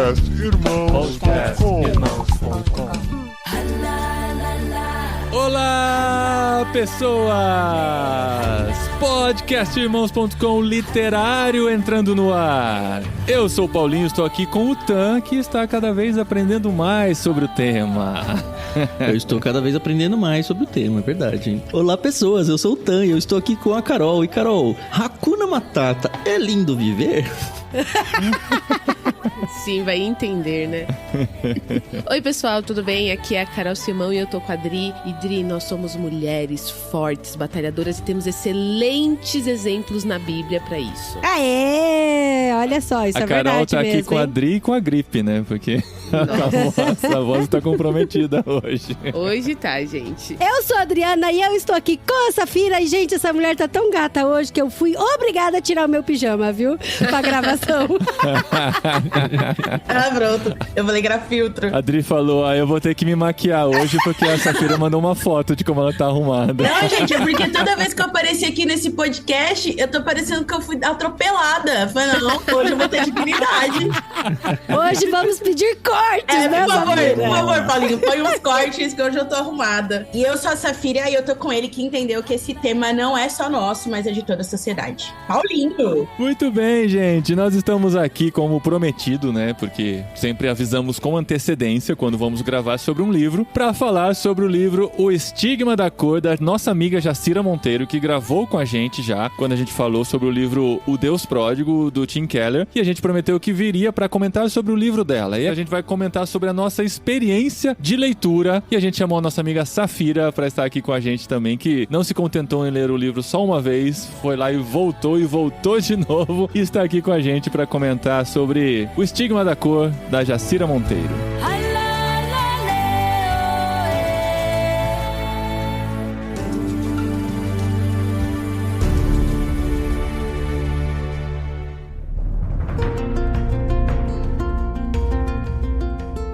Podcastirmãos.com. Olá, pessoas! Podcastirmãos.com literário entrando no ar. Eu sou o Paulinho, estou aqui com o Tan, que está cada vez aprendendo mais sobre o tema. Eu estou cada vez aprendendo mais sobre o tema, é verdade, hein? Olá, pessoas, eu sou o Tan e eu estou aqui com a Carol. E Carol, Hakuna Matata, é lindo viver? Sim, vai entender, né? Oi, pessoal, tudo bem? Aqui é a Carol Simão e eu tô com a Dri. E Dri, nós somos mulheres fortes, batalhadoras e temos excelentes exemplos na Bíblia pra isso. Aê! Olha só, isso é verdade mesmo. A Carol tá aqui com a Dri e com a gripe, né? Porque a voz tá comprometida hoje. Hoje tá, gente. Eu sou a Adriana e eu estou aqui com a Safira. E, gente, essa mulher tá tão gata hoje que eu fui obrigada a tirar o meu pijama, viu? Pra gravação. Ah, pronto. Eu vou ligar filtro. A Dri falou, eu vou ter que me maquiar hoje porque a Safira mandou uma foto de como ela tá arrumada. Não, gente, é porque toda vez que eu apareci aqui nesse podcast, eu tô parecendo que eu fui atropelada. Eu falei, não, hoje eu vou ter dignidade. Hoje vamos pedir cortes, né, por favor, Paulinho, põe uns cortes que hoje eu tô arrumada. E eu sou a Safira e eu tô com ele que entendeu que esse tema não é só nosso, mas é de toda a sociedade. Paulinho! Muito bem, gente. Nós estamos aqui como prometido, né? Porque sempre avisamos com antecedência quando vamos gravar sobre um livro, pra falar sobre o livro O Estigma da Cor, da nossa amiga Jacira Monteiro, que gravou com a gente já, quando a gente falou sobre o livro O Deus Pródigo, do Tim Keller, e a gente prometeu que viria pra comentar sobre o livro dela. E a gente vai comentar sobre a nossa experiência de leitura, e a gente chamou a nossa amiga Safira pra estar aqui com a gente também, que não se contentou em ler o livro só uma vez, foi lá e voltou de novo, e está aqui com a gente pra comentar sobre O Estigma da Cor, da Jacira Monteiro.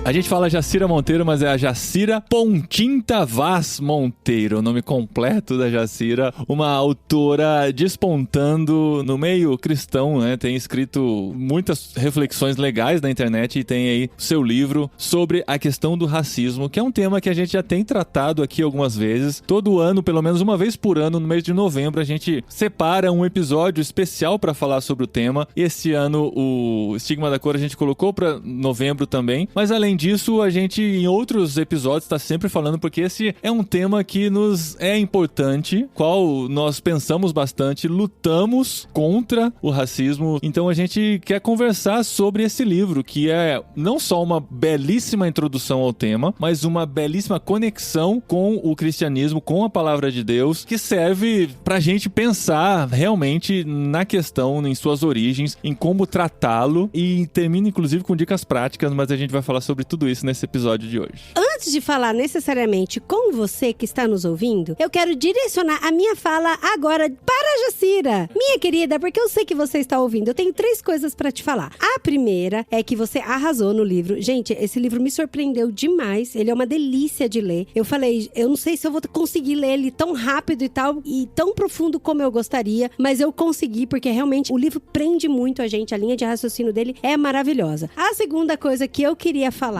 A gente fala Jacira Monteiro, mas é a Jacira Pontinta Vaz Monteiro, o nome completo da Jacira, uma autora despontando no meio cristão, né? Tem escrito muitas reflexões legais na internet e tem aí o seu livro sobre a questão do racismo, que é um tema que a gente já tem tratado aqui algumas vezes. Todo ano, pelo menos uma vez por ano, no mês de novembro, a gente separa um episódio especial para falar sobre o tema. E esse ano, o Estigma da Cor a gente colocou para novembro também, mas além disso, a gente em outros episódios está sempre falando, porque esse é um tema que nos é importante, qual nós pensamos bastante, lutamos contra o racismo, então a gente quer conversar sobre esse livro, que é não só uma belíssima introdução ao tema, mas uma belíssima conexão com o cristianismo, com a palavra de Deus, que serve pra gente pensar realmente na questão, em suas origens, em como tratá-lo, e termina inclusive com dicas práticas, mas a gente vai falar sobre tudo isso nesse episódio de hoje. Antes de falar necessariamente com você que está nos ouvindo, eu quero direcionar a minha fala agora para a Jacira. Minha querida, porque eu sei que você está ouvindo, eu tenho 3 coisas para te falar. A primeira é que você arrasou no livro. Gente, esse livro me surpreendeu demais. Ele é uma delícia de ler. Eu falei, eu não sei se eu vou conseguir ler ele tão rápido e tal, e tão profundo como eu gostaria, mas eu consegui, porque realmente o livro prende muito a gente. A linha de raciocínio dele é maravilhosa. A segunda coisa que eu queria falar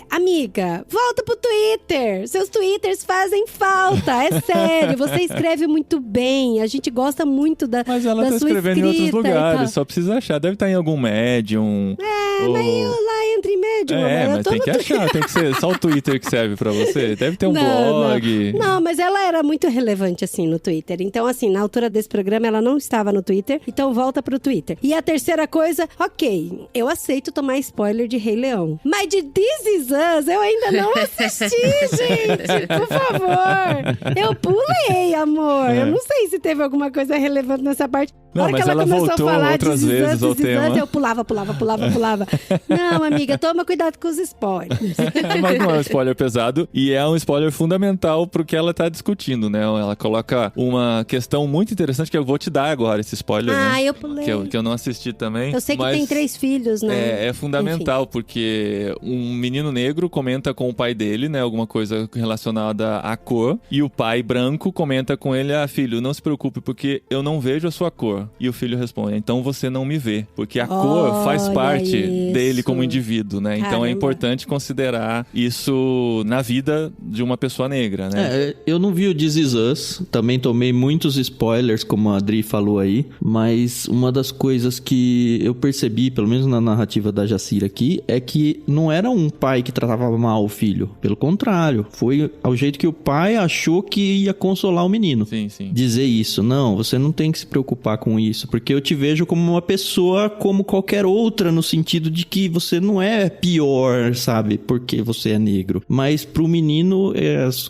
amiga, volta pro Twitter. Seus Twitters fazem falta, é sério. Você escreve muito bem, a gente gosta muito da sua escrita. Mas ela tá escrevendo em outros lugares, só precisa achar. Deve estar em algum Medium. Mas eu lá entro em Medium. Mas tem que achar, tem que ser só o Twitter que serve pra você. Deve ter um blog. Não, mas ela era muito relevante assim no Twitter. Então assim, na altura desse programa ela não estava no Twitter, então volta pro Twitter. E a terceira coisa, ok, eu aceito tomar spoiler de Rei Leão, mas de This Is Us eu ainda não assisti, gente, por favor. Eu pulei, amor. Eu não sei se teve alguma coisa relevante nessa parte. Não, hora mas que ela voltou a falar outras vezes ao tema. Eu pulava. Não, amiga, toma toma cuidado com os spoilers. Mas não é um spoiler pesado e é um spoiler fundamental pro que ela tá discutindo, né? Ela coloca uma questão muito interessante que eu vou te dar agora, esse spoiler, né? Eu pulei. Que eu não assisti também. Eu sei que mas tem 3 filhos, né? É fundamental, porque um menino negro comenta com o pai dele, né? Alguma coisa relacionada à cor. E o pai branco comenta com ele, filho, não se preocupe, porque eu não vejo a sua cor. E o filho responde, então você não me vê. Porque a cor faz parte dele como indivíduo, né? Então é importante considerar isso na vida de uma pessoa negra, né? Eu não vi o This Is Us, também tomei muitos spoilers, como a Adri falou aí, mas uma das coisas que eu percebi, pelo menos na narrativa da Jacira aqui, é que não era um pai que tratava mal o filho. Pelo contrário, foi ao jeito que o pai achou que ia consolar o menino. Sim, sim. Dizer isso, não, você não tem que se preocupar com isso, porque eu te vejo como uma pessoa como qualquer outra, no sentido de que você não é pior, sabe, porque você é negro. Mas pro menino,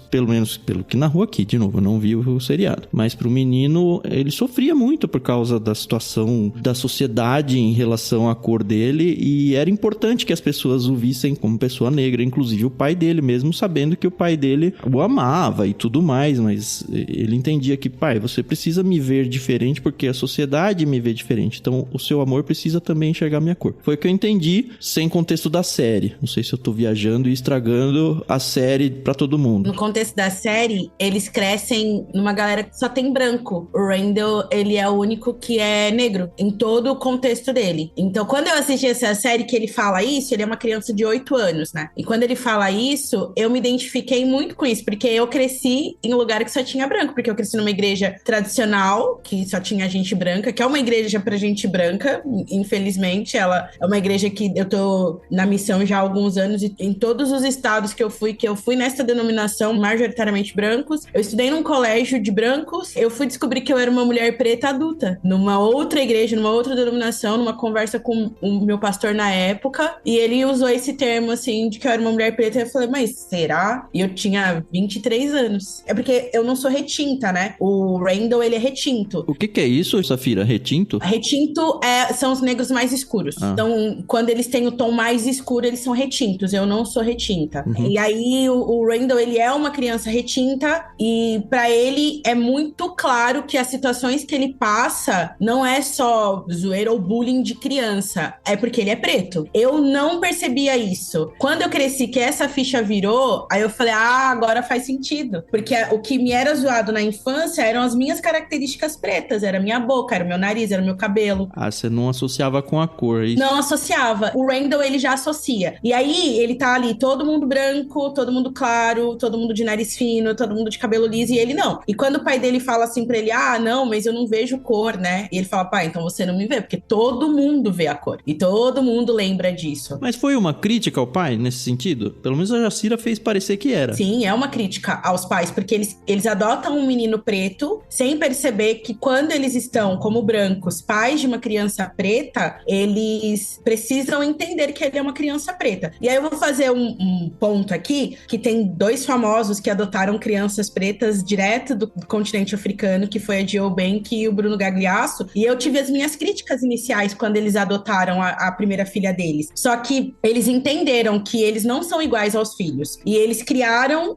pelo menos pelo que narrou aqui, de novo, eu não vi o seriado, mas pro menino, ele sofria muito por causa da situação da sociedade em relação à cor dele, e era importante que as pessoas o vissem como pessoa negra, inclusive o pai dele, mesmo sabendo que o pai dele o amava e tudo mais, mas ele entendia que, pai, você precisa me ver diferente porque a sociedade me vê diferente, então o seu amor precisa também enxergar minha cor. Foi o que eu entendi, sem contexto da série. Não sei se eu tô viajando e estragando a série pra todo mundo. No contexto da série, eles crescem numa galera que só tem branco. O Randall, ele é o único que é negro em todo o contexto dele. Então, quando eu assisti essa série que ele fala isso, ele é uma criança de 8 anos, né? E quando ele fala isso, eu me identifiquei muito com isso, porque eu cresci em um lugar que só tinha branco, porque eu cresci numa igreja tradicional, que só tinha gente branca, que é uma igreja pra gente branca, infelizmente. Ela é uma igreja que eu tô na missão já há alguns anos, e em todos os estados que eu fui nessa denominação, majoritariamente brancos. Eu estudei num colégio de brancos, eu fui descobrir que eu era uma mulher preta adulta, numa outra igreja, numa outra denominação, numa conversa com o meu pastor na época, e ele usou esse termo, assim, de que eu era uma mulher preta, e eu falei, mas será? E eu tinha 23 anos. É porque eu não sou retinta, né? O Randall, ele é retinto. O que é isso, Safira? Retinto? Retinto são os negros mais escuros. Então, quando eles têm o tom mais escuro, eles são retintos. Eu não sou retinta. E aí, o Randall, ele é uma criança retinta, e pra ele é muito claro que as situações que ele passa não é só zoeira ou bullying de criança. É porque ele é preto. Eu não percebia isso. Quando eu cresci, que essa ficha virou, aí eu falei, agora faz sentido. Porque o que me era zoado na infância eram as minhas características pretas. Era a minha boca, era o meu nariz, era o meu cabelo. Você não associava com a cor, é isso? Não associava. O Randall, ele já associa. E aí, ele tá ali, todo mundo branco, todo mundo claro, todo mundo de nariz fino, todo mundo de cabelo liso, e ele não. E quando o pai dele fala assim pra ele, não, mas eu não vejo cor, né? E ele fala, pai, então você não me vê, porque todo mundo vê a cor. E todo mundo lembra disso. Mas foi uma crítica ao pai, nesse sentido? Pelo menos a Jacira fez parecer que era. Sim, é uma crítica aos pais, porque eles adotam um menino preto, sem perceber que quando eles estão como brancos, pais de uma criança preta, eles precisam entender que ele é uma criança preta. E aí eu vou fazer um ponto aqui, que tem 2 famosos que adotaram crianças pretas direto do continente africano, que foi a Jill Bank e o Bruno Gagliasso, e eu tive as minhas críticas iniciais quando eles adotaram a primeira filha deles. Só que eles entenderam que eles não são iguais aos filhos. E eles criam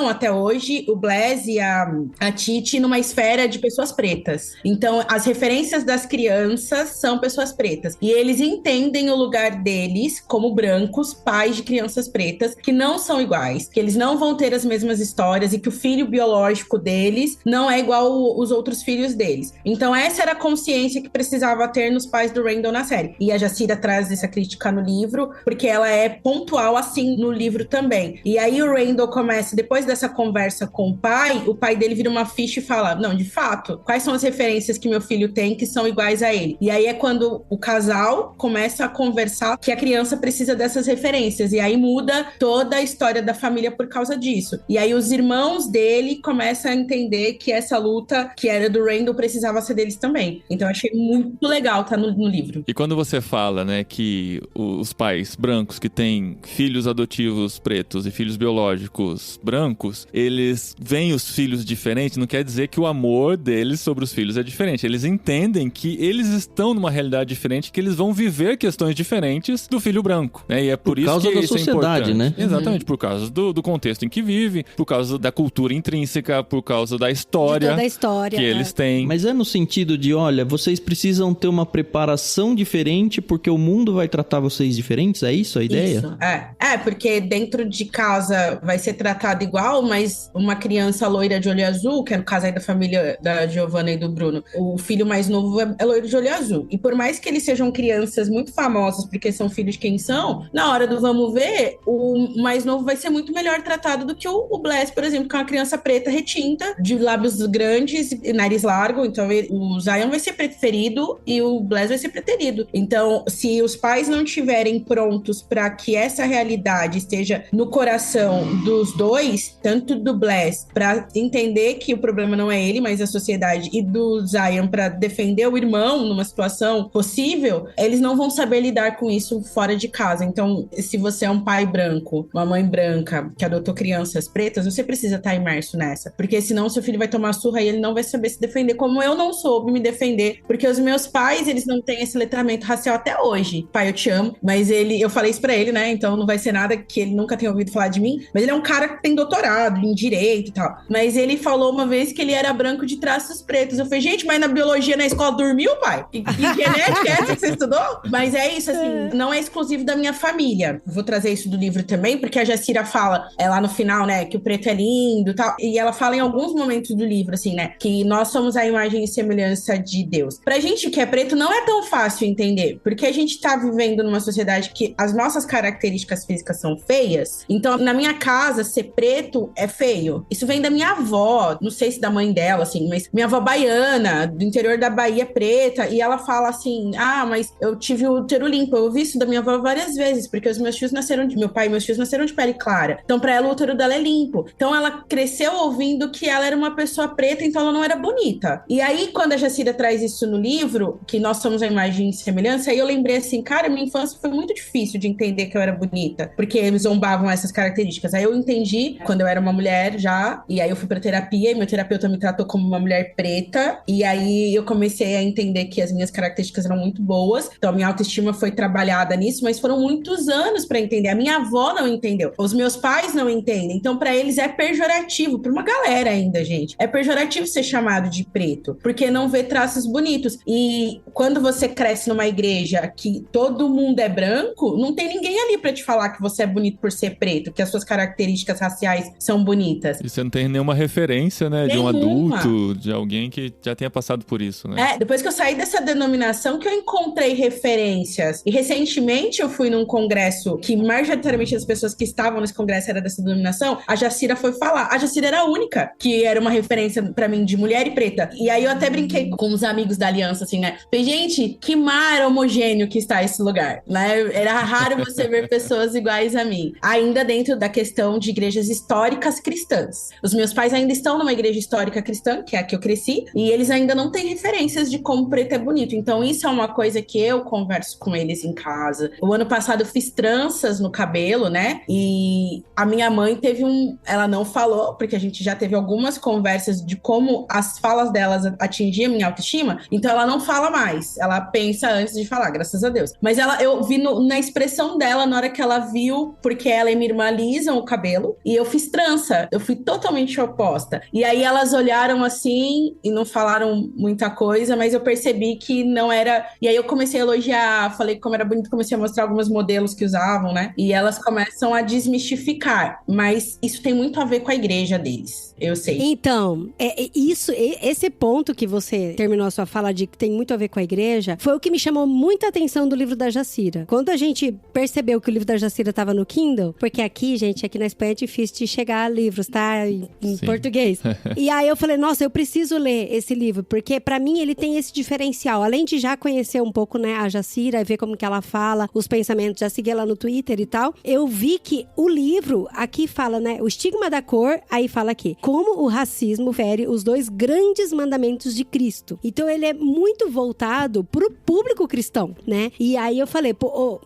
até hoje o Blaise e a Titi numa esfera de pessoas pretas. Então, as referências das crianças são pessoas pretas. E eles entendem o lugar deles como brancos, pais de crianças pretas, que não são iguais, que eles não vão ter as mesmas histórias e que o filho biológico deles não é igual os outros filhos deles. Então, essa era a consciência que precisava ter nos pais do Randall na série. E a Jacira traz essa crítica no livro, porque ela é pontual assim no livro também. E aí o Randall começa, depois dessa conversa com o pai dele vira uma ficha e fala, não, de fato, quais são as referências que meu filho tem que são iguais a ele? E aí é quando o casal começa a conversar que a criança precisa dessas referências. E aí muda toda a história da família por causa disso. E aí os irmãos dele começam a entender que essa luta que era do Randall precisava ser deles também. Então eu achei muito legal tá no livro. E quando você fala, né, que os pais brancos que têm filhos adotivos pretos e filhos biológicos brancos, eles veem os filhos diferentes, não quer dizer que o amor deles sobre os filhos é diferente. Eles entendem que eles estão numa realidade diferente, que eles vão viver questões diferentes do filho branco, né? E é por isso causa que da isso sociedade, é importante. né? Exatamente, por causa do contexto em que vive, por causa da cultura intrínseca, por causa da De história toda a história. que eles têm. Mas é no sentido de, olha, vocês precisam ter uma preparação diferente porque o mundo vai tratar vocês diferentes? É isso a ideia? Isso, porque dentro de casa vai ser tratado igual, mas uma criança loira de olho azul, que é no caso aí da família da Giovanna e do Bruno, o filho mais novo é loiro de olho azul. E por mais que eles sejam crianças muito famosas, porque são filhos de quem são, na hora do vamos ver, o mais novo vai ser muito melhor tratado do que o Bless, por exemplo, que é uma criança preta retinta, de lábios grandes e nariz largo. Então o Zion vai ser preferido e o Bless vai ser preterido. Então, se os pais não estiverem prontos para que essa realidade esteja no coração dos dois, tanto do Bless para entender que o problema não é ele, mas a sociedade, e do Zion para defender o irmão numa situação possível, eles não vão saber lidar com isso fora de casa. Então, se você é um pai branco, uma mãe branca que adotou crianças pretas, você precisa estar imerso nessa, porque senão seu filho vai tomar surra e ele não vai saber se defender, como eu não soube me defender, porque os meus pais, eles não têm esse letramento racial até hoje. Pai, eu te amo, mas eu falei isso pra ele, né, então não vai ser nada que ele nunca tenha ouvido falar de mim, mas ele é um cara que tem doutorado em direito e tal, mas ele falou uma vez que ele era branco de traços pretos. Eu falei, gente, mas na biologia na escola dormiu, pai? E genética é essa que você estudou? Mas é isso, assim, não é exclusivo da minha família. Vou trazer isso do livro também, porque a Jacira fala, lá no final, né, que o preto é lindo e tal, e ela fala em alguns momentos do livro, assim, né, que nós somos a imagem e semelhança de Deus. Pra gente que é preto, não é tão fácil entender, porque a gente tá vivendo numa sociedade que as nossas características físicas são feias. Então, na minha casa, ser preto é feio. Isso vem da minha avó, não sei se da mãe dela, assim, mas minha avó baiana, do interior da Bahia, preta, e ela fala assim, mas eu tive o útero limpo. Eu ouvi isso da minha avó várias vezes, porque os meus filhos nasceram meu pai e meus filhos nasceram de pele clara. Então, pra ela, o útero dela é limpo. Então, ela cresceu ouvindo que ela era uma pessoa preta, então ela não era bonita. E aí, quando a Jacira traz isso no livro, que nós somos a imagem e semelhança, aí eu lembrei assim, cara, minha infância foi muito difícil de entender que eu era bonita, porque eles zombavam essas características. Aí eu entendi quando eu era uma mulher já, e aí eu fui pra terapia, e meu terapeuta me tratou como uma mulher preta, e aí eu comecei a entender que as minhas características eram muito boas, então a minha autoestima foi trabalhada nisso, mas foram muitos anos pra entender. A minha avó não entendeu, os meus pais não entendem, então pra eles é pejorativo, pra uma galera ainda, gente, é pejorativo ser chamado de preto, porque não vê traços bonitos. E quando você cresce numa igreja que todo mundo é branco, não tem ninguém ali pra te falar que você é bonito por ser preto, que as suas características raciais são bonitas. E você não tem nenhuma referência, né, de um adulto, de alguém que já tenha passado por isso, né? Depois que eu saí dessa denominação que eu encontrei referências. E recentemente eu fui num congresso que majoritariamente as pessoas que estavam nesse congresso era dessa denominação, a Jacira foi falar. A Jacira era a única que era uma referência pra mim de mulher e preta. E aí eu até brinquei com os amigos da aliança, assim, né? Falei, gente, que mar homogêneo que está esse lugar, né? Era raro você ver pessoas iguais a mim. Ainda dentro da questão de igrejas históricas cristãs. Os meus pais ainda estão numa igreja histórica cristã, que é a que eu cresci, e eles ainda não têm referências de como preto é bonito. Então isso é uma coisa que eu converso com eles em casa. O ano passado eu fiz tranças no cabelo, né? E a minha mãe teve ela não falou, porque a gente já teve algumas conversas de como as falas delas atingiam a minha autoestima, então ela não fala mais. Ela pensa antes de falar, graças a Deus. Mas eu vi na expressão dela, na hora que ela viu, porque ela e minha irmã alisam o cabelo, e eu fiz trança. Eu fui totalmente oposta. E aí elas olharam assim e não falaram muita coisa, mas eu percebi que não era... E aí eu comecei a elogiar, falei como era bonito, comecei a mostrar alguns modelos que usavam, né? E elas começam a desmistificar. Mas isso tem muito a ver com a igreja deles, eu sei. Então, esse ponto que você terminou a sua fala de que tem muito a ver com a igreja, foi o que me chamou muita atenção do livro da Jacira. Quando a gente percebeu que o livro da Jacira estava no Kindle, porque aqui, gente, aqui na Espanha é difícil de chegar a livros, tá? Em português. E aí eu falei, nossa, eu preciso ler esse livro, porque pra mim ele tem esse diferencial. Além de já conhecer um pouco, né, a Jacira, ver como que ela fala, os pensamentos, já segui ela no Twitter e tal, eu vi que o livro aqui fala, né, o estigma da cor, aí fala aqui, como o racismo fere os dois grandes mandamentos de Cristo. Então ele é muito voltado pro público cristão, né? E aí eu falei,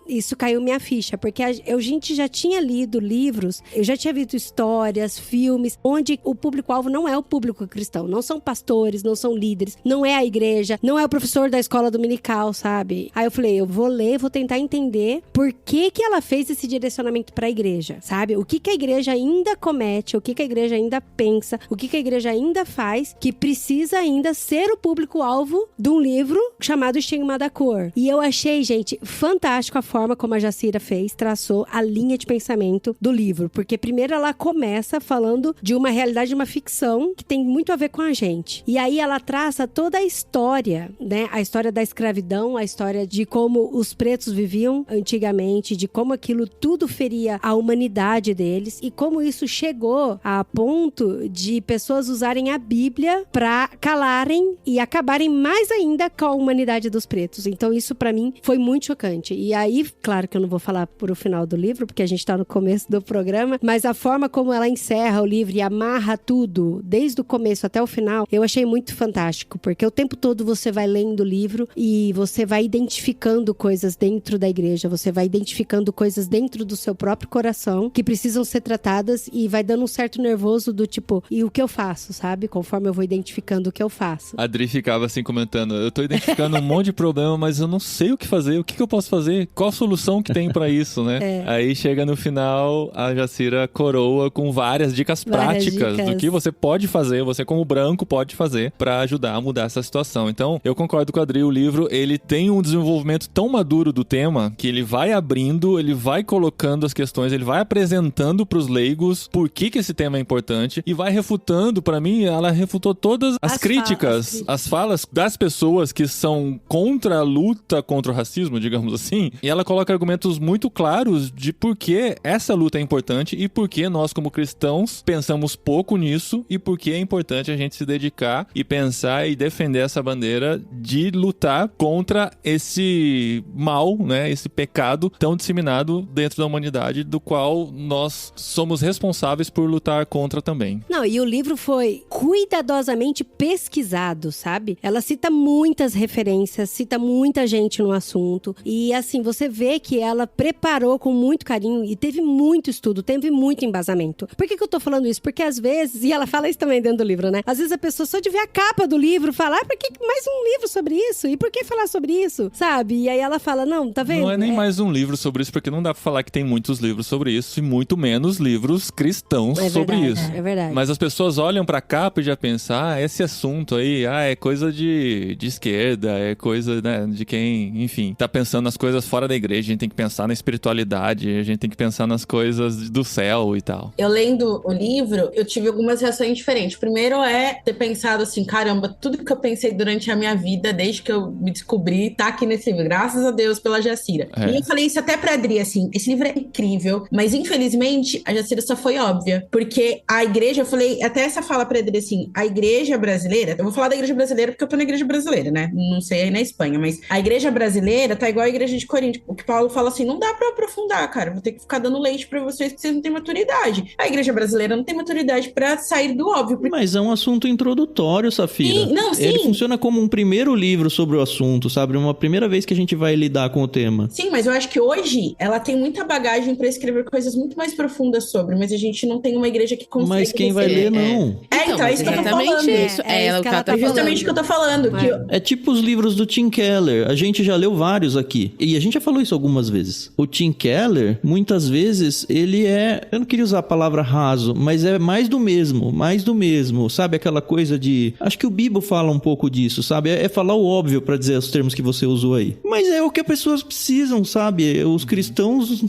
isso caiu minha ficha, porque a gente já tinha lido livros, eu já tinha visto histórias, filmes, onde o público-alvo não é o público cristão, não são pastores, não são líderes, não é a igreja, não é o professor da escola dominical, sabe? Aí eu falei, eu vou ler, vou tentar entender entender por que ela fez esse direcionamento para a igreja, sabe? O que a igreja ainda comete, o que a igreja ainda pensa, o que a igreja ainda faz, que precisa ainda ser o público-alvo de um livro chamado Estigma da Cor. E eu achei, gente, fantástico a forma como a Jacira fez, traçou a linha de pensamento do livro, porque primeiro ela começa falando de uma realidade, de uma ficção que tem muito a ver com a gente. E aí ela traça toda a história, né? A história da escravidão, a história de como os pretos viviam antigamente, de como aquilo tudo feria a humanidade deles e como isso chegou a ponto de pessoas usarem a Bíblia para calarem e acabarem mais ainda com a humanidade dos pretos. Então isso pra mim foi muito chocante. E aí, claro que eu não vou falar pro final do livro, porque a gente tá no começo do programa, mas a forma como ela encerra o livro e amarra tudo, desde o começo até o final, eu achei muito fantástico, porque o tempo todo você vai lendo o livro e você vai identificando coisas dentro da igreja, você vai identificando coisas dentro do seu próprio coração que precisam ser tratadas e vai dando um certo nervoso do tipo, e o que eu faço, sabe? Conforme eu vou identificando o que eu faço. A Adri ficava assim comentando, eu tô identificando um monte de problema, mas eu não sei o que fazer, o que eu posso fazer? Qual a solução que tem pra isso, né? Aí chega no final, a Jacira coroa com várias dicas práticas do que você pode fazer, você como branco pode fazer pra ajudar a mudar essa situação. Então, eu concordo com a Adri, o livro, ele tem um desenvolvimento tão maduro do tema, que ele vai abrindo, ele vai colocando as questões, ele vai apresentando pros leigos por que esse tema é importante e vai refutando, pra mim, ela refutou todas as críticas, as falas das pessoas que são contra a luta contra o racismo, digamos assim, e ela coloca argumentos muito claros de por que essa luta é importante e por que nós, como cristãos, pensamos pouco nisso e por que é importante a gente se dedicar e pensar e defender essa bandeira de lutar contra esse mal, né, esse pecado tão disseminado dentro da humanidade, do qual nós somos responsáveis por lutar contra também. Não, e o livro foi cuidadosamente pesquisado, sabe? Ela cita muitas referências, cita muita gente no assunto e assim, você vê que ela preparou com muito carinho e teve muito estudo, teve muito embasamento. Por que eu tô falando isso? Porque às vezes, e ela fala isso também dentro do livro, né? Às vezes a pessoa só de ver a capa do livro fala, por que mais um livro sobre isso? E por que falar sobre isso? Sabe? E aí ela fala, não, tá vendo? Não é nem mais um livro sobre isso, porque não dá pra falar que tem muitos livros sobre isso e muito menos livros cristãos sobre isso. É verdade. Mas as pessoas olham pra capa e já pensam, esse assunto aí, é coisa de esquerda, é coisa, né, de quem, enfim, tá pensando nas coisas fora da igreja, a gente tem que pensar na espiritualidade, a gente tem que pensar nas coisas do céu e tal. Eu lendo o livro, eu tive algumas reações diferentes. Primeiro é ter pensado assim, caramba, tudo que eu pensei durante a minha vida, desde que eu me descobri, tá aqui nesse livro, graças a Deus pela Jacira. E eu falei isso até pra Adri, assim, esse livro é incrível, mas infelizmente a Jacira só foi óbvia, porque a igreja, eu falei, até essa fala pra Adri, assim, a igreja brasileira, eu vou falar da igreja brasileira porque eu tô na igreja brasileira, né? Não sei aí na Espanha, mas a igreja brasileira tá igual a igreja de Corinto, o que Paulo fala assim, não dá pra aprofundar, cara, vou ter que ficar dando leite pra vocês porque vocês não têm maturidade. A igreja brasileira não tem maturidade pra sair do óbvio. Porque... Mas é um assunto introdutório, Safira. Sim, não, sim. Ele funciona como um primeiro livro sobre o assunto, sabe? Uma primeira vez que a gente vai lidar com o tema. Sim, mas eu acho que hoje ela tem muita bagagem pra escrever coisas muito mais profundas sobre, mas a gente não tem uma igreja que consegue... Mas quem vai ler, não. Então é isso que eu tô falando. Isso. É justamente o que eu tô falando. É tipo os livros do Tim Keller. A gente já leu vários aqui. E a gente já falou isso algumas vezes. O Tim Keller, muitas vezes, ele é... Eu não queria usar a palavra raso, mas é mais do mesmo. Mais do mesmo. Sabe aquela coisa de... Acho que o Bibo fala um pouco disso, sabe? É falar o óbvio pra dizer os termos que você usou aí. Mas é o que as pessoas precisam, sabe? Os cristãos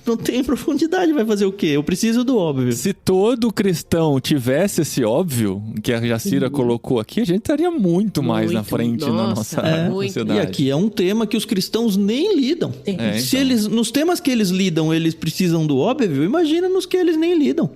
não têm profundidade. Vai fazer o quê? Eu preciso do óbvio. Se todo cristão tivesse esse óbvio que a Jacira colocou aqui, a gente estaria muito mais na frente na nossa sociedade. E aqui é um tema que os cristãos nem lidam. Se eles, nos temas que eles lidam, eles precisam do óbvio, imagina nos que eles nem lidam.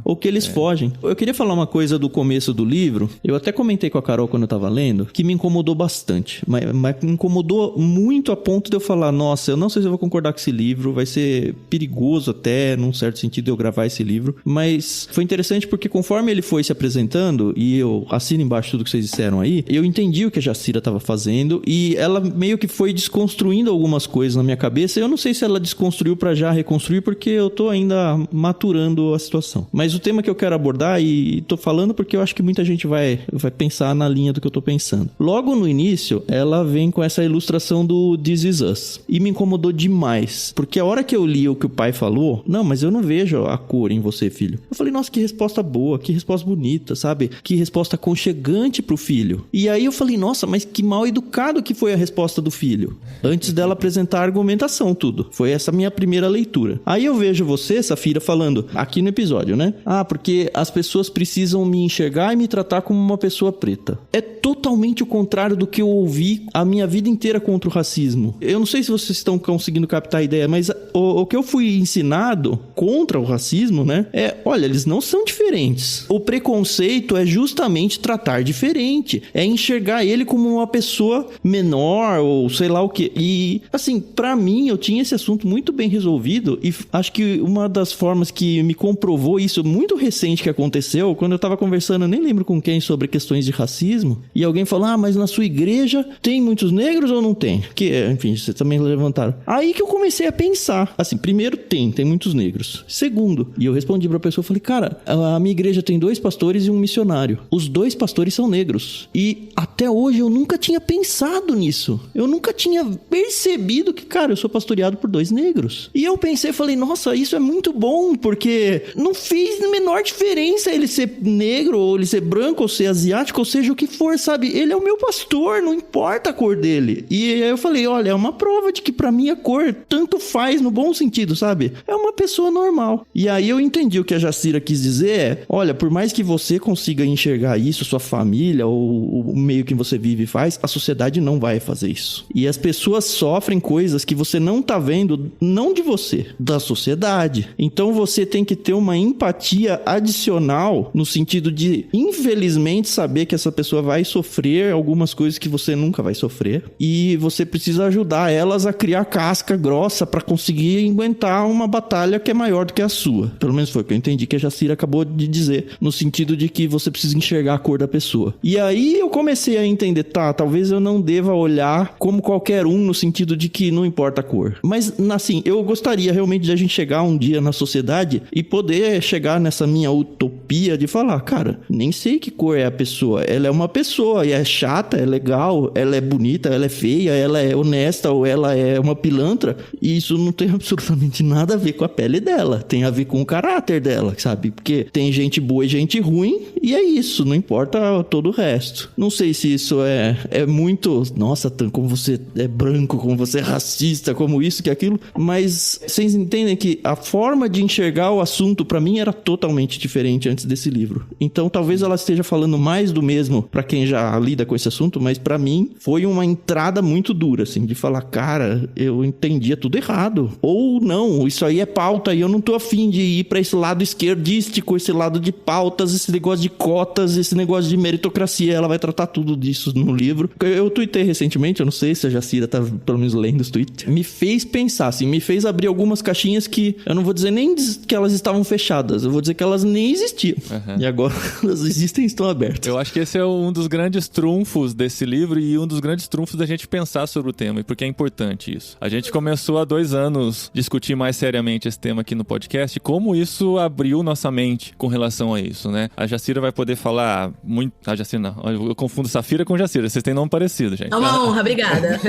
Ou que eles fogem. Eu queria falar uma coisa do começo do livro. Eu até comentei com a Carol quando eu tava lendo, que me incomodou bastante. Mas me incomodou muito a ponto de eu falar, nossa, eu não sei se eu vou concordar com esse livro, vai ser perigoso até, num certo sentido, eu gravar esse livro. Mas foi interessante porque conforme ele foi se apresentando, e eu assino embaixo tudo que vocês disseram aí, eu entendi o que a Jacira tava fazendo e ela meio que foi desconstruindo algumas coisas na minha cabeça. Eu não sei se ela desconstruiu pra já reconstruir, porque eu tô ainda maturando a situação. Mas o tema que eu quero abordar, e tô falando porque eu acho que muita gente vai pensar na linha do que eu tô pensando. Logo no início, ela vem com essa ilustração do This Is Us. E me incomodou demais. Porque a hora que eu li o que o pai falou, não, mas eu não vejo a cor em você, filho. Eu falei, nossa, que resposta boa, que resposta bonita, sabe? Que resposta aconchegante pro filho. E aí eu falei, nossa, mas que mal educado que foi a resposta do filho. Antes dela apresentar a argumentação, tudo. Foi essa minha primeira leitura. Aí eu vejo você, Safira, falando aqui no episódio, né? Ah, porque as pessoas precisam me enxergar e me tratar como uma pessoa preta. É totalmente o contrário do que eu ouvi a minha vida inteira contra o racismo. Eu não sei se vocês estão conseguindo captar a ideia, mas o que eu fui ensinado contra o racismo, né? É, olha, eles não são diferentes. O preconceito é justamente tratar diferente. É enxergar ele como uma pessoa menor ou sei lá o que. E, assim, pra mim, eu tinha esse assunto muito bem resolvido e acho que uma das formas que me comprovou isso muito recente que aconteceu, quando eu tava conversando, eu nem lembro com quem, sobre questões de racismo, e alguém falou, ah, mas na sua igreja tem muitos negros ou não tem? Que, enfim, vocês também levantaram. Aí que eu comecei a pensar, assim, primeiro tem muitos negros. Segundo, e eu respondi pra pessoa, falei, cara, a minha igreja tem 2 pastores e um missionário. Os 2 pastores são negros. E até hoje eu nunca tinha pensado nisso. Eu nunca tinha percebido que, cara, eu sou pastoreado por 2 negros. E eu pensei, falei, nossa, isso é muito bom, porque não fez a menor diferença ele ser negro, ou ele ser branco, ou ser asiático, ou seja o que for, sabe? Ele é o meu pastor, não importa a cor dele. E aí eu falei, olha, é uma prova de que pra mim a cor tanto faz no bom sentido, sabe? É uma pessoa normal. E aí eu entendi o que a Jacira quis dizer é, olha, por mais que você consiga enxergar isso, sua família, ou o meio que você vive faz, a sociedade não vai fazer isso. E as pessoas sofrem coisas que você não tá vendo, não de você, da sociedade. Então você tem que ter uma empatia adicional no sentido de, infelizmente, saber que essa pessoa vai sofrer algumas coisas que você nunca vai sofrer. E você precisa ajudar elas a criar casca grossa pra conseguir aguentar uma batalha que é maior do que a sua. Pelo menos foi o que eu entendi que a Jacira acabou de dizer, no sentido de que você precisa enxergar a cor da pessoa. E aí eu comecei a entender, tá, talvez eu não deva olhar como qualquer um, no sentido de que não importa a cor. Mas, assim, eu gostaria realmente de a gente chegar um dia na sociedade e poder chegar nessa minha utopia de falar, cara, nem sei que cor é a pessoa. Ela é uma pessoa e é chata, é legal, ela é bonita, ela é feia, ela é honesta ou ela é uma pilantra. E isso não tem absolutamente nada a ver com a pele dela. Tem a ver com o caráter dela, sabe? Porque tem gente boa e gente ruim e é isso, não importa todo o resto. Não sei se isso é muito... Nossa, como você é branco, como você é racista, como isso, que aquilo. Mas vocês entendem que a forma de enxergar o assunto pra mim era totalmente diferente antes desse livro. Então talvez ela esteja falando mais do mesmo pra quem já lida com esse assunto, mas pra mim foi uma entrada muito dura, assim, de falar, cara, eu entendia tudo errado. Ou não, isso aí é pauta e eu não tô afim de ir pra esse lado esquerdístico, esse lado de pautas, esse negócio de cotas, esse negócio de meritocracia. Ela vai tratar tudo disso no livro. Eu tuitei recentemente, eu não sei se a Jacira tá pelo menos lendo os tweets, me fez pensar, assim, me fez abrir algumas caixinhas que eu não vou dizer nem que elas estavam fechadas, eu vou dizer que elas nem existiam. E agora elas existem e estão abertas. Eu acho que esse é um dos grandes trunfos desse livro e um dos grandes trunfos da gente pensar sobre o tema, e porque é importante isso. A gente começou há 2 anos discutir mais seriamente esse tema aqui no podcast, como isso abriu nossa mente com relação a isso, né? A Jacira vai poder falar muito... A Jacira não, eu confundo Safira com Jacira, vocês têm nome parecido, gente. É uma honra, obrigada.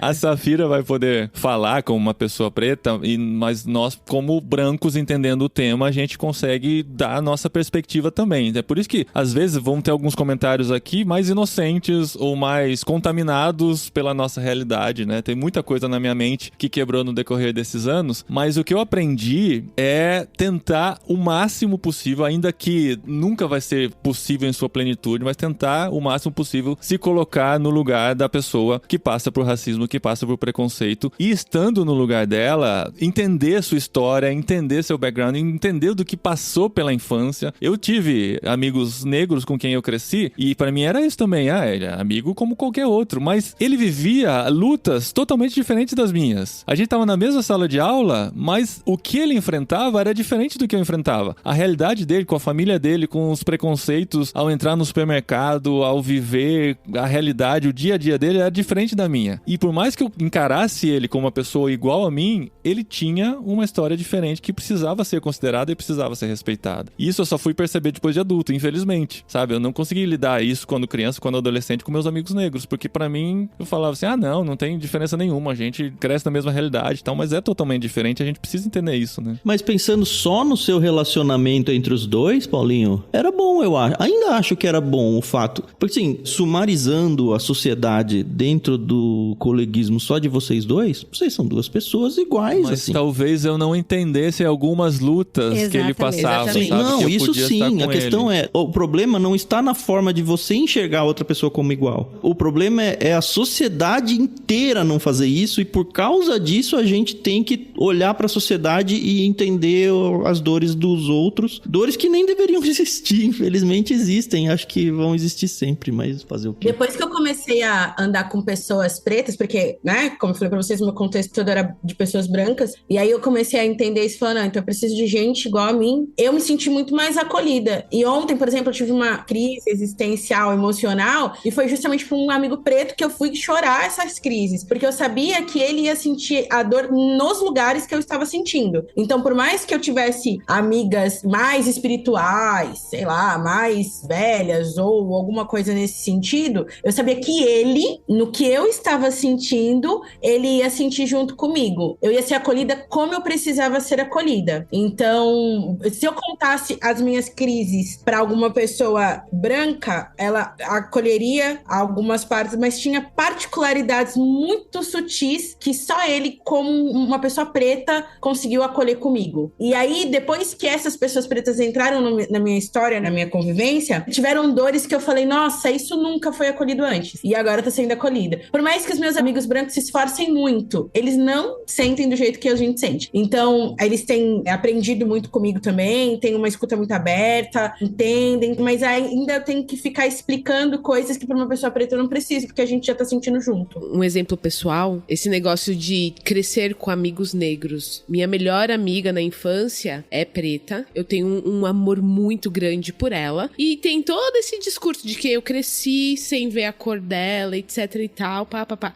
A Safira vai poder falar como uma pessoa preta, mas nós, como brancos, entendendo o tema, a gente consegue dar a nossa perspectiva também. É por isso que, às vezes, vão ter alguns comentários aqui mais inocentes ou mais contaminados pela nossa realidade, né? Tem muita coisa na minha mente que quebrou no decorrer desses anos, mas o que eu aprendi é tentar o máximo possível, ainda que nunca vai ser possível em sua plenitude, mas tentar o máximo possível se colocar no lugar da pessoa que passa por racismo, que passa por preconceito, e estando no lugar dela, entender sua história, entender seu background, entender do que passou pela infância. Eu tive amigos negros com quem eu cresci, e pra mim era isso também, ele é amigo como qualquer outro, mas ele vivia lutas totalmente diferentes das minhas. A gente tava na mesma sala de aula, mas o que ele enfrentava era diferente do que eu enfrentava. A realidade dele, com a família dele, com os preconceitos ao entrar no supermercado, ao viver a realidade, o dia a dia dele era diferente da minha. E por mais que eu encarasse ele como uma pessoa igual a mim, ele tinha uma história diferente que precisava ser considerada e precisava ser respeitada. E isso eu só fui perceber depois de adulto, infelizmente, sabe? Eu não consegui lidar isso quando criança, quando adolescente, com meus amigos negros, porque pra mim, eu falava assim, não tem diferença nenhuma. nenhuma, a gente cresce na mesma realidade e tal, mas é totalmente diferente, a gente precisa entender isso, né? Mas pensando só no seu relacionamento entre os dois, Paulinho, era bom, eu acho. Ainda acho que era bom o fato. Porque assim, sumarizando a sociedade dentro do coleguismo só de vocês dois, vocês são duas pessoas iguais, mas assim. Talvez eu não entendesse algumas lutas que ele passava, Exatamente. sabe? Não, que eu isso podia sim. estar com A questão ele. é, o problema não está na forma de você enxergar a outra pessoa como igual. O problema é a sociedade inteira não fazer isso, e por causa disso a gente tem que olhar para a sociedade e entender as dores dos outros. Dores que nem deveriam existir, infelizmente existem. Acho que vão existir sempre, mas fazer o quê? Depois que eu comecei a andar com pessoas pretas, porque, né, como eu falei pra vocês, meu contexto todo era de pessoas brancas, e aí eu comecei a entender isso, falando, não, então eu preciso de gente igual a mim. Eu me senti muito mais acolhida. E ontem, por exemplo, eu tive uma crise existencial, emocional, e foi justamente por um amigo preto que eu fui chorar essas crises, porque eu sabia que ele ia sentir a dor nos lugares que eu estava sentindo. Então, por mais que eu tivesse amigas mais espirituais, sei lá, mais velhas ou alguma coisa nesse sentido, eu sabia que ele, no que eu estava sentindo, ele ia sentir junto comigo. Eu ia ser acolhida como eu precisava ser acolhida. Então, se eu contasse as minhas crises para alguma pessoa branca, ela acolheria algumas partes, mas tinha particularidades muito sutis que só ele, como uma pessoa preta, conseguiu acolher comigo. E aí, depois que essas pessoas pretas entraram na minha história, na minha convivência, tiveram dores que eu falei, nossa, isso nunca foi acolhido antes. E agora tá sendo acolhida. Por mais que os meus amigos brancos se esforcem muito, eles não sentem do jeito que a gente sente. Então, eles têm aprendido muito comigo também, têm uma escuta muito aberta, entendem, mas ainda eu tenho que ficar explicando coisas que pra uma pessoa preta eu não preciso, porque a gente já tá sentindo junto. Um exemplo pessoal, esse negócio de crescer com amigos negros. Minha melhor amiga na infância é preta, eu tenho um amor muito grande por ela, e tem todo esse discurso de que eu cresci sem ver a cor dela, etc e tal,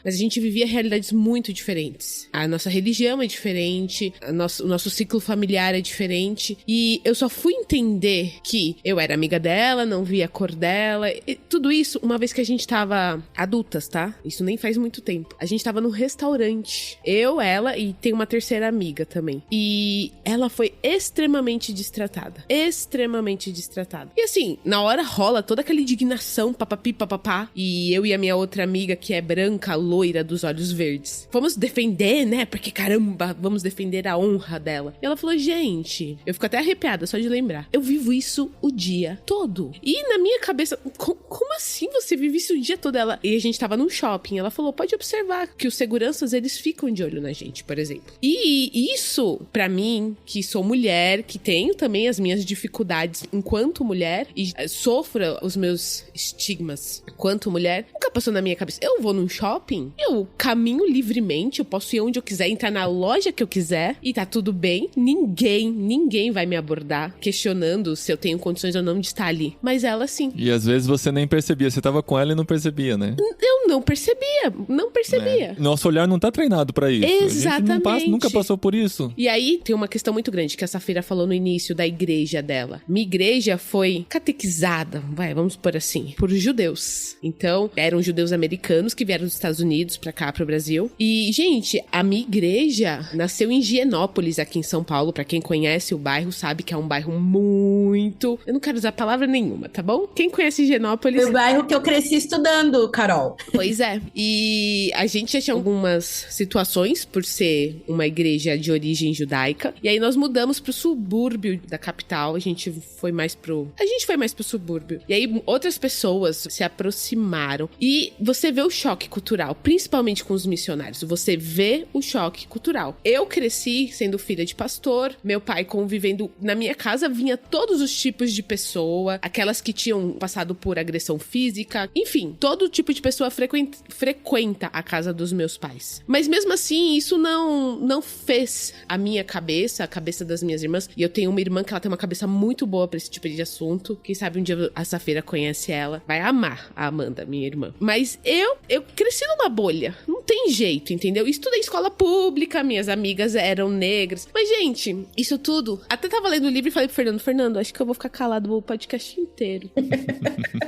mas a gente vivia realidades muito diferentes. A nossa religião é diferente, o nosso ciclo familiar é diferente, e eu só fui entender que eu era amiga dela, não via a cor dela, e tudo isso uma vez que a gente tava adultas, tá? Isso nem faz muito tempo. A gente tava num restaurante, eu, ela e tem uma terceira amiga também, e ela foi extremamente destratada. E assim, na hora rola toda aquela indignação, papapi, papapá, e eu e a minha outra amiga, que é branca, loira, dos olhos verdes, vamos defender, né? Porque caramba, vamos defender a honra dela. E ela falou, gente, eu fico até arrepiada só de lembrar, eu vivo isso o dia todo. E na minha cabeça, como assim você vive isso o dia todo? E a gente tava num shopping, ela falou, pode observar que os seguranças, eles ficam de olho na gente, por exemplo. E isso, pra mim, que sou mulher, que tenho também as minhas dificuldades enquanto mulher, e sofro os meus estigmas enquanto mulher, nunca passou na minha cabeça. Eu vou num shopping, eu caminho livremente, eu posso ir onde eu quiser, entrar na loja que eu quiser, e tá tudo bem. Ninguém vai me abordar questionando se eu tenho condições ou não de estar ali. Mas ela sim. E às vezes você nem percebia, você tava com ela e não percebia, né? Eu não percebia. Nosso olhar não tá treinado pra isso. Exatamente. A gente nunca passou por isso. E aí tem uma questão muito grande que a Safira falou no início da igreja dela. Minha igreja foi catequizada, vamos por assim, por judeus. Então, eram judeus americanos que vieram dos Estados Unidos pra cá, pro Brasil. E, gente, a minha igreja nasceu em Higienópolis, aqui em São Paulo. Pra quem conhece o bairro, sabe que é um bairro muito... Eu não quero usar palavra nenhuma, tá bom? Quem conhece Higienópolis... Foi o bairro que eu cresci estudando, Carol. Pois é. E a gente já tinha algumas situações por ser uma igreja de origem judaica. E aí nós mudamos pro subúrbio da capital. A gente foi mais pro subúrbio. E aí outras pessoas se aproximaram. E você vê o choque cultural, principalmente com os missionários. Você vê o choque cultural. Eu cresci sendo filha de pastor. Meu pai convivendo... Na minha casa vinha todos os tipos de pessoa. Aquelas que tinham passado por agressão física. Enfim, todo tipo de pessoa frequenta a casa dos meus pais. Mas mesmo assim, isso não fez a minha cabeça, a cabeça das minhas irmãs. E eu tenho uma irmã que ela tem uma cabeça muito boa pra esse tipo de assunto. Quem sabe um dia a Safira conhece ela. Vai amar a Amanda, minha irmã. Mas eu cresci numa bolha. Não tem jeito, entendeu? Estudei em escola pública, minhas amigas eram negras. Mas, gente, isso tudo... Até tava lendo o livro e falei pro Fernando, acho que eu vou ficar calado o podcast inteiro.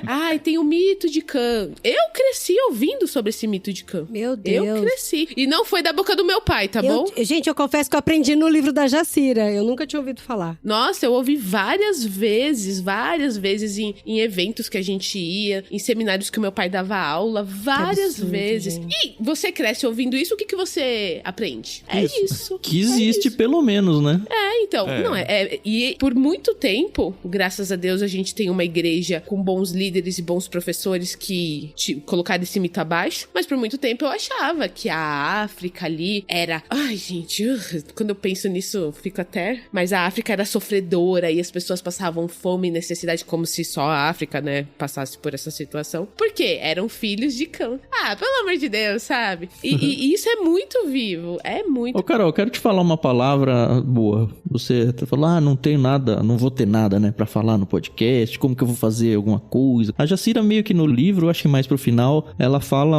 Ai, tem o mito de Khan. Eu cresci ouvindo sobre esse mito de Khan. Meu Deus. Eu cresci. E não foi da boca do meu pai, tá bom? Gente, eu confesso que eu aprendi no livro da Jacira. Eu nunca tinha ouvido falar. Nossa, eu ouvi várias vezes em eventos que a gente ia, em seminários que o meu pai dava aula, várias absurdo, vezes. gente. E você cresce ouvindo isso, o que você aprende? É isso. Que existe pelo menos, né? Então, não é. E por muito tempo, graças a Deus, a gente tem uma igreja com bons líderes e bons professores que colocaram esse mito abaixo. Mas por muito tempo eu achava que a África ali era... Ai, gente, quando eu penso nisso, eu fico até... Mas a África era sofredora e as pessoas passavam fome e necessidade, como se só a África, né, passasse por essa situação. Por quê? Eram filhos de Cã. Ah, pelo amor de Deus, sabe? E isso é muito vivo. É muito... Ô, Carol, eu quero te falar uma palavra boa. Você falou, não tenho nada, não vou ter nada, né, pra falar no podcast, como que eu vou fazer alguma coisa. A Jacira meio que no livro, acho que mais pro final, ela fala,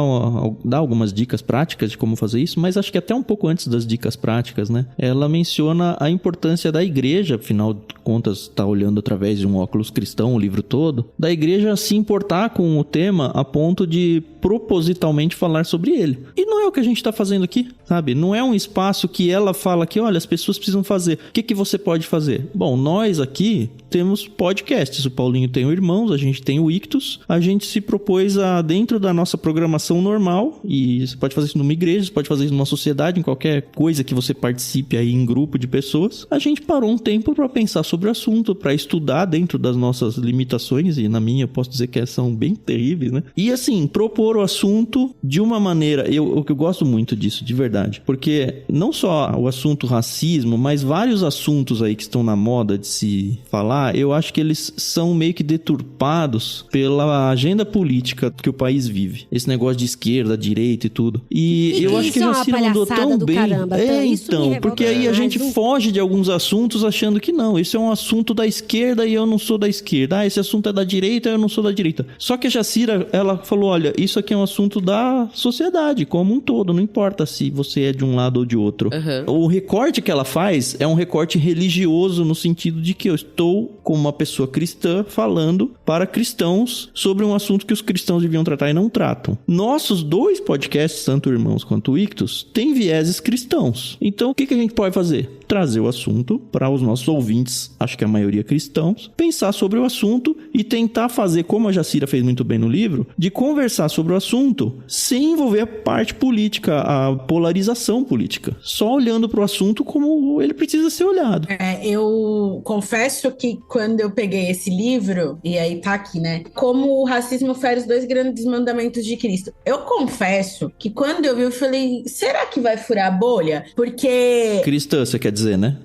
dá algumas dicas práticas de como fazer isso, mas acho que até um pouco antes das dicas práticas, né, ela menciona a importância da igreja, afinal de contas, tá olhando através de um óculos cristão o livro todo, da igreja se importar com o tema a ponto de propositalmente falar sobre ele. E não é o que a gente tá fazendo aqui, sabe? Não é um espaço que ela fala que, olha, as pessoas precisam fazer. O que você pode fazer? Bom, nós aqui temos podcasts. O Paulinho tem o Irmãos, a gente tem o Ictus. A gente se propôs a, dentro da nossa programação normal, e você pode fazer isso numa igreja, você pode fazer isso numa sociedade, em qualquer coisa que você participe aí em grupo de pessoas. A gente parou um tempo para pensar sobre o assunto, para estudar dentro das nossas limitações, e na minha eu posso dizer que são bem terríveis, né? E assim, propor o assunto de uma maneira... Eu gosto muito disso, de verdade. Porque não só o assunto racismo, mas vários assuntos aí que estão na moda de se falar, eu acho que eles são meio que deturpados pela agenda política que o país vive. Esse negócio de esquerda, direita e tudo. E eu acho que a Jacira mandou tão bem. Caramba, então, porque aí a gente foge de alguns assuntos achando que não, isso é um assunto da esquerda e eu não sou da esquerda. Esse assunto é da direita e eu não sou da direita. Só que a Jacira, ela falou, olha, isso aqui é um assunto da sociedade como um todo, não importa se você é de um lado ou de outro. O recorte que ela faz é um recorte religioso no sentido de que eu estou como uma pessoa cristã falando para cristãos sobre um assunto que os cristãos deviam tratar e não tratam. Nossos dois podcasts, tanto Irmãos quanto Ictus, têm vieses cristãos. Então, o que a gente pode fazer? Trazer o assunto para os nossos ouvintes, acho que a maioria cristãos, pensar sobre o assunto e tentar fazer, como a Jacira fez muito bem no livro, de conversar sobre o assunto sem envolver a parte política, a polarização política. Só olhando para o assunto como ele precisa ser olhado. Eu confesso que quando eu peguei esse livro, e aí tá aqui, né? Como o racismo fere os 2 grandes mandamentos de Cristo. Eu confesso que quando eu vi, eu falei, será que vai furar a bolha? Porque... Cristã, você quer dizer, né?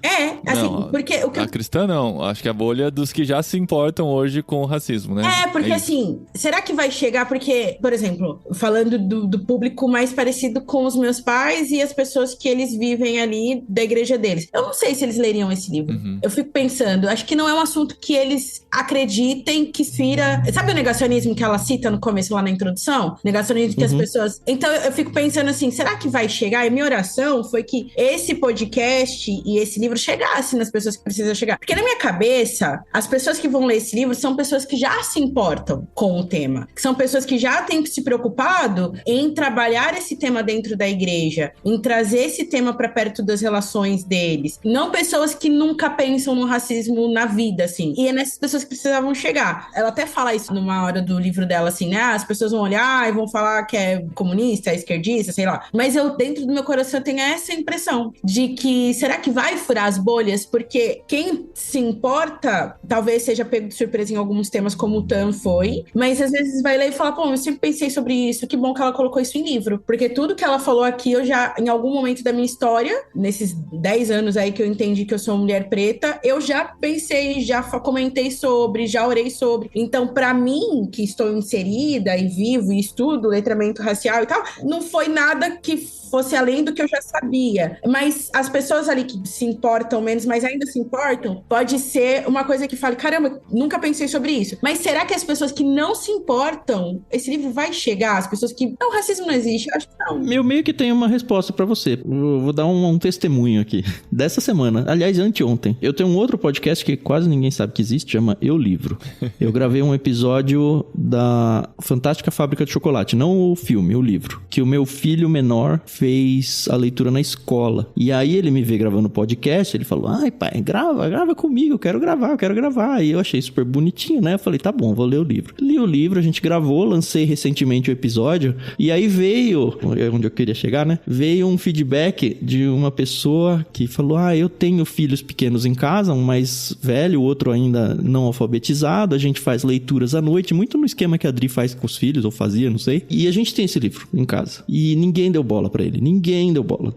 Assim, não, porque... A cristã não, acho que a bolha dos que já se importam hoje com o racismo, né? Porque assim, será que vai chegar? Porque, por exemplo, falando do público mais parecido com os meus pais e as pessoas que eles vivem ali da igreja deles. Eu não sei se eles leriam esse livro. Eu fico pensando, acho que não é um assunto que eles acreditem que fira... Sabe o negacionismo que ela cita no começo, lá na introdução? Negacionismo que as pessoas... Então, eu fico pensando assim, será que vai chegar? E minha oração foi que esse podcast e esse livro chegasse nas pessoas que precisam chegar. Porque na minha cabeça, as pessoas que vão ler esse livro são pessoas que já se importam com o tema. Que são pessoas que já têm se preocupado em trabalhar esse tema dentro da igreja, em trazer esse tema para perto das relações deles. Não pessoas que nunca pensam no racismo na vida, assim. E é nessas pessoas que precisavam chegar. Ela até fala isso numa hora do livro dela, assim, né? As pessoas vão olhar e vão falar que é comunista, é esquerdista, sei lá. Mas eu, dentro do meu coração, tenho essa impressão de que, será que vai furar as bolhas? Porque quem se importa, talvez seja pego de surpresa em alguns temas, como o Tan foi, mas às vezes vai ler e fala, pô, eu sempre pensei sobre isso, que bom que ela colocou isso em livro. Porque tudo que ela falou aqui, eu já, em algum momento da minha história, nesses 10 anos aí que eu entendi que eu sou uma mulher preta, eu já pensei, já comentei sobre, já orei sobre. Então, pra mim, que estou inserida e vivo e estudo letramento racial e tal, não foi nada que fosse além do que eu já sabia. Mas as pessoas ali que se importam menos, mas ainda se importam, pode ser uma coisa que fale, caramba, nunca pensei sobre isso. Mas será que as pessoas que não se importam, esse livro vai chegar? As pessoas que... Não, o racismo não existe. Eu acho que não. Eu meio que tenho uma resposta pra você. Eu vou dar um testemunho aqui. Dessa semana, aliás, anteontem, eu tenho um outro podcast que quase ninguém sabe que existe, chama Eu Livro. Eu gravei um episódio da Fantástica Fábrica de Chocolate, não o filme, o livro. Que o meu filho menor fez a leitura na escola. E aí ele me vê gravando podcast, ele falou, ai pai, grava comigo, eu quero gravar. E eu achei super bonitinho, né? Eu falei, tá bom, vou ler o livro. Li o livro, a gente gravou, lancei recentemente o episódio. E aí veio, onde eu queria chegar, né? Veio um feedback de uma pessoa que falou, eu tenho filhos pequenos em casa, um mais velho, o outro ainda não alfabetizado, a gente faz leituras à noite, muito no esquema que a Adri faz com os filhos, ou fazia, não sei. E a gente tem esse livro em casa. E ninguém deu bola pra ele,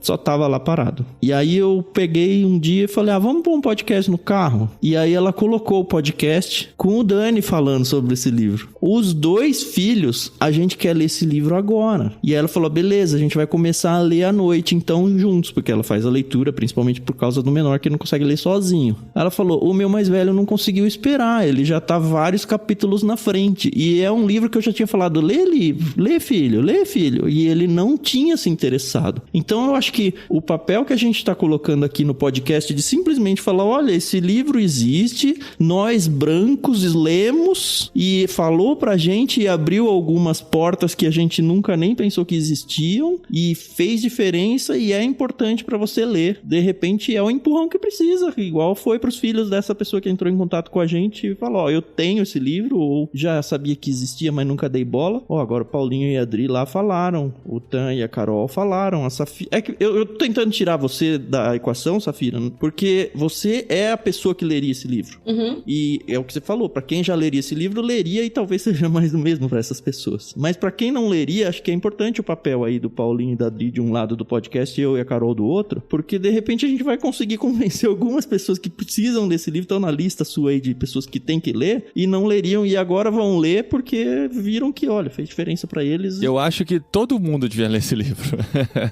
só tava lá parado. E aí eu peguei um dia e falei, vamos pôr um podcast no carro? E aí ela colocou o podcast com o Dani falando sobre esse livro. Os 2 filhos, a gente quer ler esse livro agora. E ela falou, beleza, a gente vai começar a ler à noite, então, juntos, porque ela faz a leitura, principalmente por causa do menor, que não consegue ler sozinho. Ela falou, o meu mais velho não conseguiu esperar, ele já tá vários capítulos na frente. E é um livro que eu já tinha falado, lê livro, lê filho. E ele não tinha se interessado. Então eu acho que o papel que a gente tá colocando aqui no podcast de simplesmente falar, olha, esse livro existe, nós brancos lemos, e falou pra gente e abriu algumas portas que a gente nunca nem pensou que existiam, e fez diferença e é importante pra você ler. De repente é o empurrão que precisa, igual foi pros filhos dessa pessoa que entrou em contato com a gente e falou, eu tenho esse livro, ou já sabia que existia, mas nunca dei bola. Agora o Paulinho e a Adri lá falaram, o Tan e a Carol falaram, a Safira... É que eu tô tentando tirar você da equação, Safira, porque você é a pessoa que leria esse livro. Uhum. E é o que você falou, pra quem já leria esse livro, leria e talvez seja mais do mesmo pra essas pessoas. Mas pra quem não leria, acho que é importante o papel aí do Paulinho e da Adri de um lado do podcast, eu e a Carol do outro, porque de repente a gente vai conseguir convencer algumas pessoas que precisam desse livro, estão na lista sua aí de pessoas que tem que ler e não leriam e agora vão ler porque viram que, olha, fez diferença pra eles. Eu acho que todo mundo devia ler esse livro.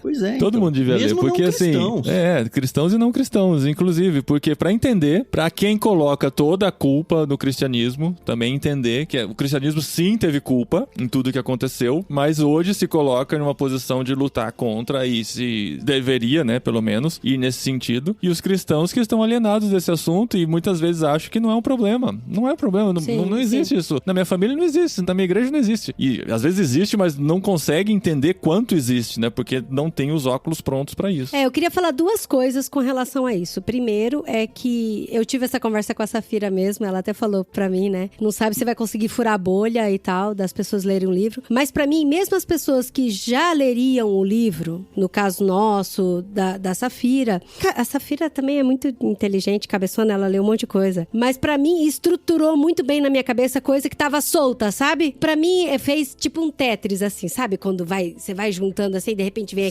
Pois é. Todo mundo devia ler, porque assim, cristãos e não cristãos, inclusive, porque pra entender, pra quem coloca toda a culpa no cristianismo, também entender que o cristianismo sim teve culpa em tudo que aconteceu, mas hoje se coloca numa posição de lutar contra e se deveria, né, pelo menos, ir nesse sentido. E os cristãos que estão alienados desse assunto e muitas vezes acham que não é um problema. Não é um problema, não existe isso. Na minha família não existe, na minha igreja não existe. E às vezes existe, mas não consegue entender quanto existe, né, porque não tem os óculos prontos pra isso. Eu queria falar 2 coisas com relação a isso. Primeiro é que eu tive essa conversa com a Safira mesmo, ela até falou pra mim, né, não sabe se vai conseguir furar a bolha e tal, das pessoas lerem um livro, mas pra mim, mesmo as pessoas que já leriam o livro, no caso nosso, da Safira, a Safira também é muito inteligente, cabeçona, ela leu um monte de coisa, mas pra mim estruturou muito bem na minha cabeça coisa que tava solta, sabe? Pra mim fez tipo um Tetris, assim, sabe? Quando você vai juntando assim, de repente vem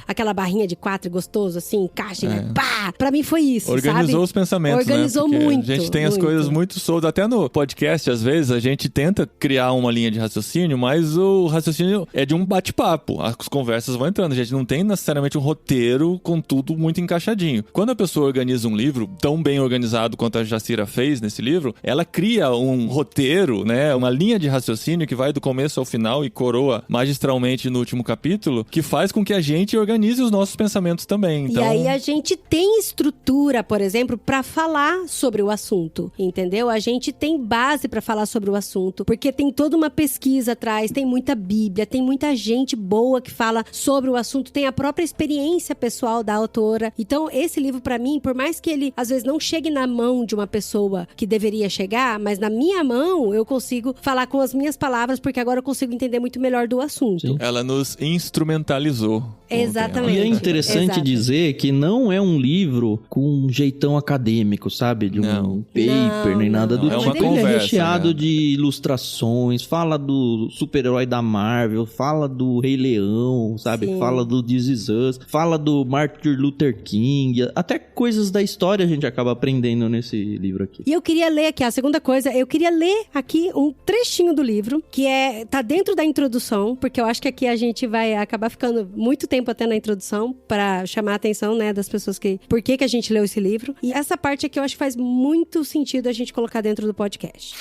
aquela barrinha de 4 gostoso, assim, encaixa, né? Pá! Pra mim foi isso, Organizou sabe? Os pensamentos, Organizou né? muito. A gente tem as coisas muito soltas. Até no podcast, às vezes, a gente tenta criar uma linha de raciocínio, mas o raciocínio é de um bate-papo. As conversas vão entrando. A gente não tem necessariamente um roteiro com tudo muito encaixadinho. Quando a pessoa organiza um livro, tão bem organizado quanto a Jacira fez nesse livro, ela cria um roteiro, né? Uma linha de raciocínio que vai do começo ao final e coroa magistralmente no último capítulo, que faz com que a gente organize os nossos pensamentos também. Então... E aí a gente tem estrutura, por exemplo, pra falar sobre o assunto, entendeu? A gente tem base pra falar sobre o assunto, porque tem toda uma pesquisa atrás, tem muita Bíblia, tem muita gente boa que fala sobre o assunto, tem a própria experiência pessoal da autora. Então, esse livro pra mim, por mais que ele às vezes não chegue na mão de uma pessoa que deveria chegar, mas na minha mão eu consigo falar com as minhas palavras, porque agora eu consigo entender muito melhor do assunto. Sim. Ela nos instrumentalizou. Exatamente. E é interessante dizer que não é um livro com um jeitão acadêmico, sabe? De um paper, nem nada do tipo. tipo. É uma conversa, ele é recheado, né, de ilustrações, fala do super-herói da Marvel, fala do Rei Leão, sabe? Sim. Fala do This Is Us, fala do Martin Luther King, até coisas da história a gente acaba aprendendo nesse livro aqui. E eu queria ler aqui, a segunda coisa, eu queria ler aqui um trechinho do livro, que tá dentro da introdução, porque eu acho que aqui a gente vai acabar ficando muito tempo tempo até na introdução pra chamar a atenção, né, das pessoas por que a gente leu esse livro. E essa parte aqui eu acho que faz muito sentido a gente colocar dentro do podcast.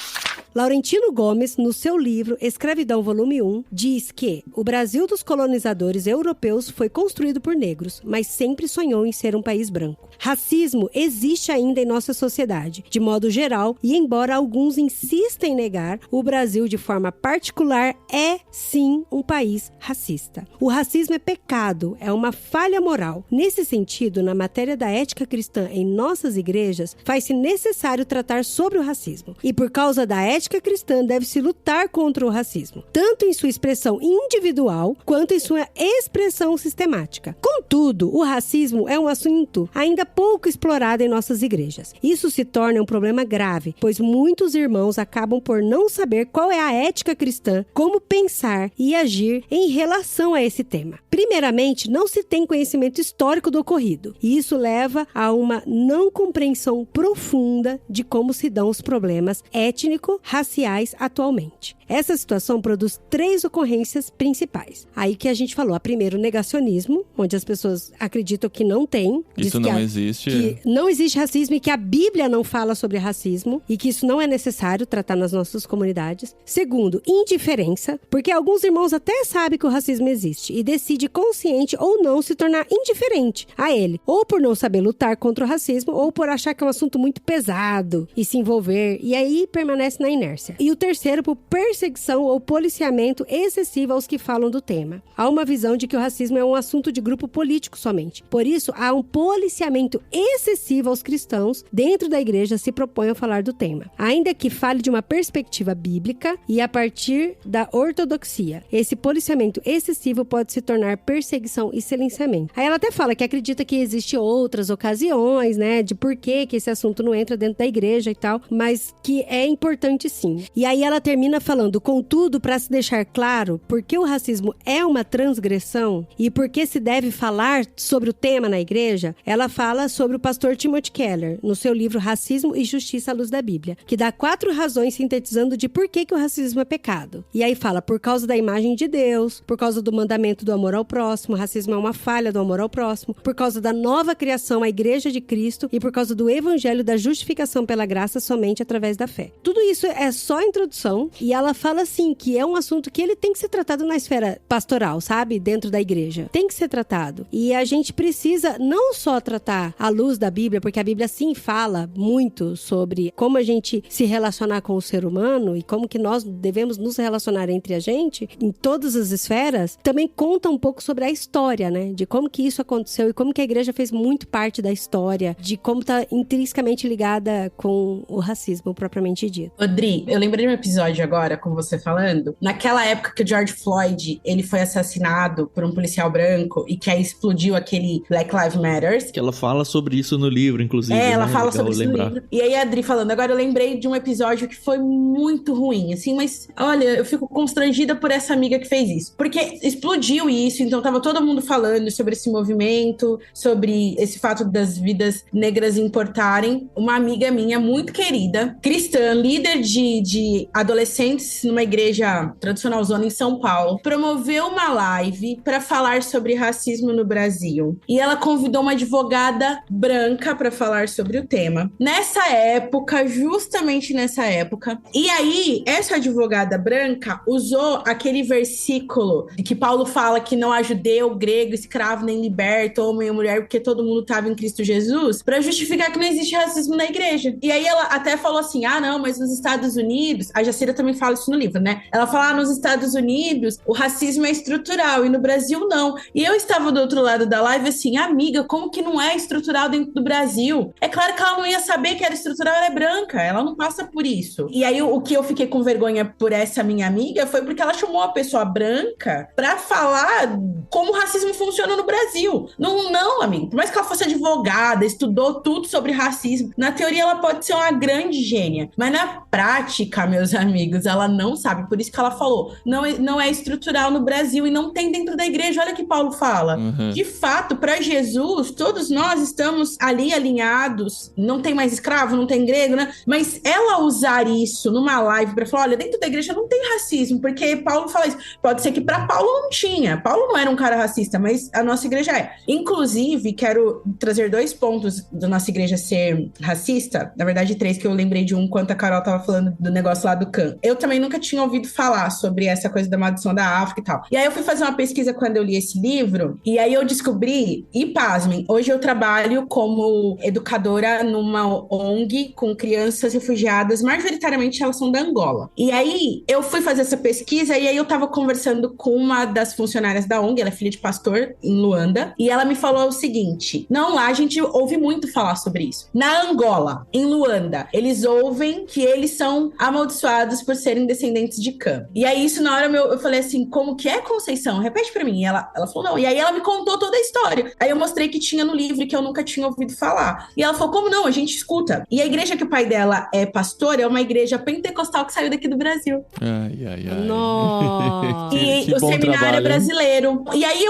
Laurentino Gomes, no seu livro Escravidão, volume 1, diz que o Brasil dos colonizadores europeus foi construído por negros, mas sempre sonhou em ser um país branco. Racismo existe ainda em nossa sociedade, de modo geral, e embora alguns insistam em negar, o Brasil, de forma particular, é sim um país racista. O racismo é pecado, é uma falha moral. Nesse sentido, na matéria da ética cristã em nossas igrejas, faz-se necessário tratar sobre o racismo. E por causa da ética cristã, deve-se lutar contra o racismo, tanto em sua expressão individual, quanto em sua expressão sistemática. Contudo, o racismo é um assunto ainda pouco explorado em nossas igrejas. Isso se torna um problema grave, pois muitos irmãos acabam por não saber qual é a ética cristã, como pensar e agir em relação a esse tema. Primeiramente, não se tem conhecimento histórico do ocorrido, e isso leva a uma não compreensão profunda de como se dão os problemas étnico-raciais atualmente. Essa situação produz 3 ocorrências principais. Aí que a gente falou, a primeira, o negacionismo, onde as pessoas acreditam que não tem. Isso não existe. Que não existe racismo e que a Bíblia não fala sobre racismo e que isso não é necessário tratar nas nossas comunidades. Segundo, indiferença, porque alguns irmãos até sabem que o racismo existe e decidem consciente ou não se tornar indiferente a ele, ou por não saber lutar contra o racismo, ou por achar que é um assunto muito pesado e se envolver, e aí permanece na inércia. E o terceiro, por perseguição ou policiamento excessivo aos que falam do tema. Há uma visão de que o racismo é um assunto de grupo político somente. Por isso, há um policiamento excessivo aos cristãos dentro da igreja se propõem a falar do tema. Ainda que fale de uma perspectiva bíblica e a partir da ortodoxia. Esse policiamento excessivo pode se tornar perseguição e silenciamento. Aí ela até fala que acredita que existe outras ocasiões, né, de por que esse assunto não entra dentro da igreja e tal, mas que é importante sim. E aí ela termina falando, contudo, para se deixar claro porque o racismo é uma transgressão e por que se deve falar sobre o tema na igreja, ela fala sobre o pastor Timothy Keller, no seu livro Racismo e Justiça à Luz da Bíblia, que dá 4 razões sintetizando de por que o racismo é pecado. E aí fala, por causa da imagem de Deus, por causa do mandamento do amor ao próximo, o racismo é uma falha do amor ao próximo, por causa da nova criação, a igreja de Cristo, e por causa do evangelho da justificação pela graça somente através da fé. Tudo isso é só introdução, e ela fala assim, que é um assunto que ele tem que ser tratado na esfera pastoral, sabe? Dentro da igreja. Tem que ser tratado. E a gente precisa não só tratar à luz da Bíblia, porque a Bíblia sim fala muito sobre como a gente se relacionar com o ser humano e como que nós devemos nos relacionar entre a gente, em todas as esferas, também conta um pouco sobre a história, né? De como que isso aconteceu e como que a igreja fez muito parte da história, de como tá intrinsecamente ligada com o racismo propriamente dito. Odri, eu lembrei de um episódio agora, com você falando, naquela época que o George Floyd, ele foi assassinado por um policial branco e que aí explodiu aquele Black Lives Matter. Que ela fala sobre isso no livro, inclusive. Ela né? fala Legal sobre isso no livro. E aí a Adri falando, agora eu lembrei de um episódio que foi muito ruim, assim, mas olha, eu fico constrangida por essa amiga que fez isso. Porque explodiu isso, então tava todo mundo falando sobre esse movimento, sobre esse fato das vidas negras importarem. Uma amiga minha muito querida, cristã, líder de adolescentes numa igreja tradicional zona em São Paulo, promoveu uma live para falar sobre racismo no Brasil. E ela convidou uma advogada branca para falar sobre o tema. Nessa época, justamente nessa época, e aí essa advogada branca usou aquele versículo que Paulo fala que não há judeu, grego, escravo nem liberto, homem ou mulher, porque todo mundo estava em Cristo Jesus, para justificar que não existe racismo na igreja. E aí ela até falou assim, não, mas nos Estados Unidos, a Jacira também fala isso no livro, né? Ela fala, nos Estados Unidos o racismo é estrutural e no Brasil não. E eu estava do outro lado da live assim, amiga, como que não é estrutural dentro do Brasil? É claro que ela não ia saber que era estrutural, ela é branca, ela não passa por isso. E aí o que eu fiquei com vergonha por essa minha amiga foi porque ela chamou uma pessoa branca pra falar como o racismo funciona no Brasil. Não, amigo, por mais que ela fosse advogada, estudou tudo sobre racismo, na teoria ela pode ser uma grande gênia, mas na prática, meus amigos, ela não sabe. Por isso que ela falou, não é estrutural no Brasil e não tem dentro da igreja. Olha o que Paulo fala. De fato, para Jesus, todos nós estamos ali alinhados, não tem mais escravo, não tem grego, né? Mas ela usar isso numa live para falar, olha, dentro da igreja não tem racismo, porque Paulo fala isso. Pode ser que para Paulo não tinha. Paulo não era um cara racista, mas a nossa igreja é. Inclusive, quero trazer 2 pontos da nossa igreja ser racista. Na verdade, 3, que eu lembrei de um quando a Carol tava falando do negócio lá do Can. Eu também nunca tinha ouvido falar sobre essa coisa da maldição da África e tal. E aí eu fui fazer uma pesquisa quando eu li esse livro, e aí eu descobri, e pasmem, hoje eu trabalho como educadora numa ONG com crianças refugiadas, majoritariamente elas são da Angola. E aí eu fui fazer essa pesquisa, e aí eu tava conversando com uma das funcionárias da ONG, ela é filha de pastor em Luanda, e ela me falou o seguinte, não, lá a gente ouve muito falar sobre isso. Na Angola, em Luanda, eles ouvem que eles são amaldiçoados por serem descendentes de Cã. E aí isso na hora eu falei assim, como que é, Conceição? Repete pra mim. E ela falou, não. E aí ela me contou toda a história. Aí eu mostrei que tinha no livro que eu nunca tinha ouvido falar. E ela falou, como não? A gente escuta. E a igreja que o pai dela é pastor é uma igreja pentecostal que saiu daqui do Brasil. Ai. Nossa. E que o bom seminário trabalho, é hein? brasileiro. E aí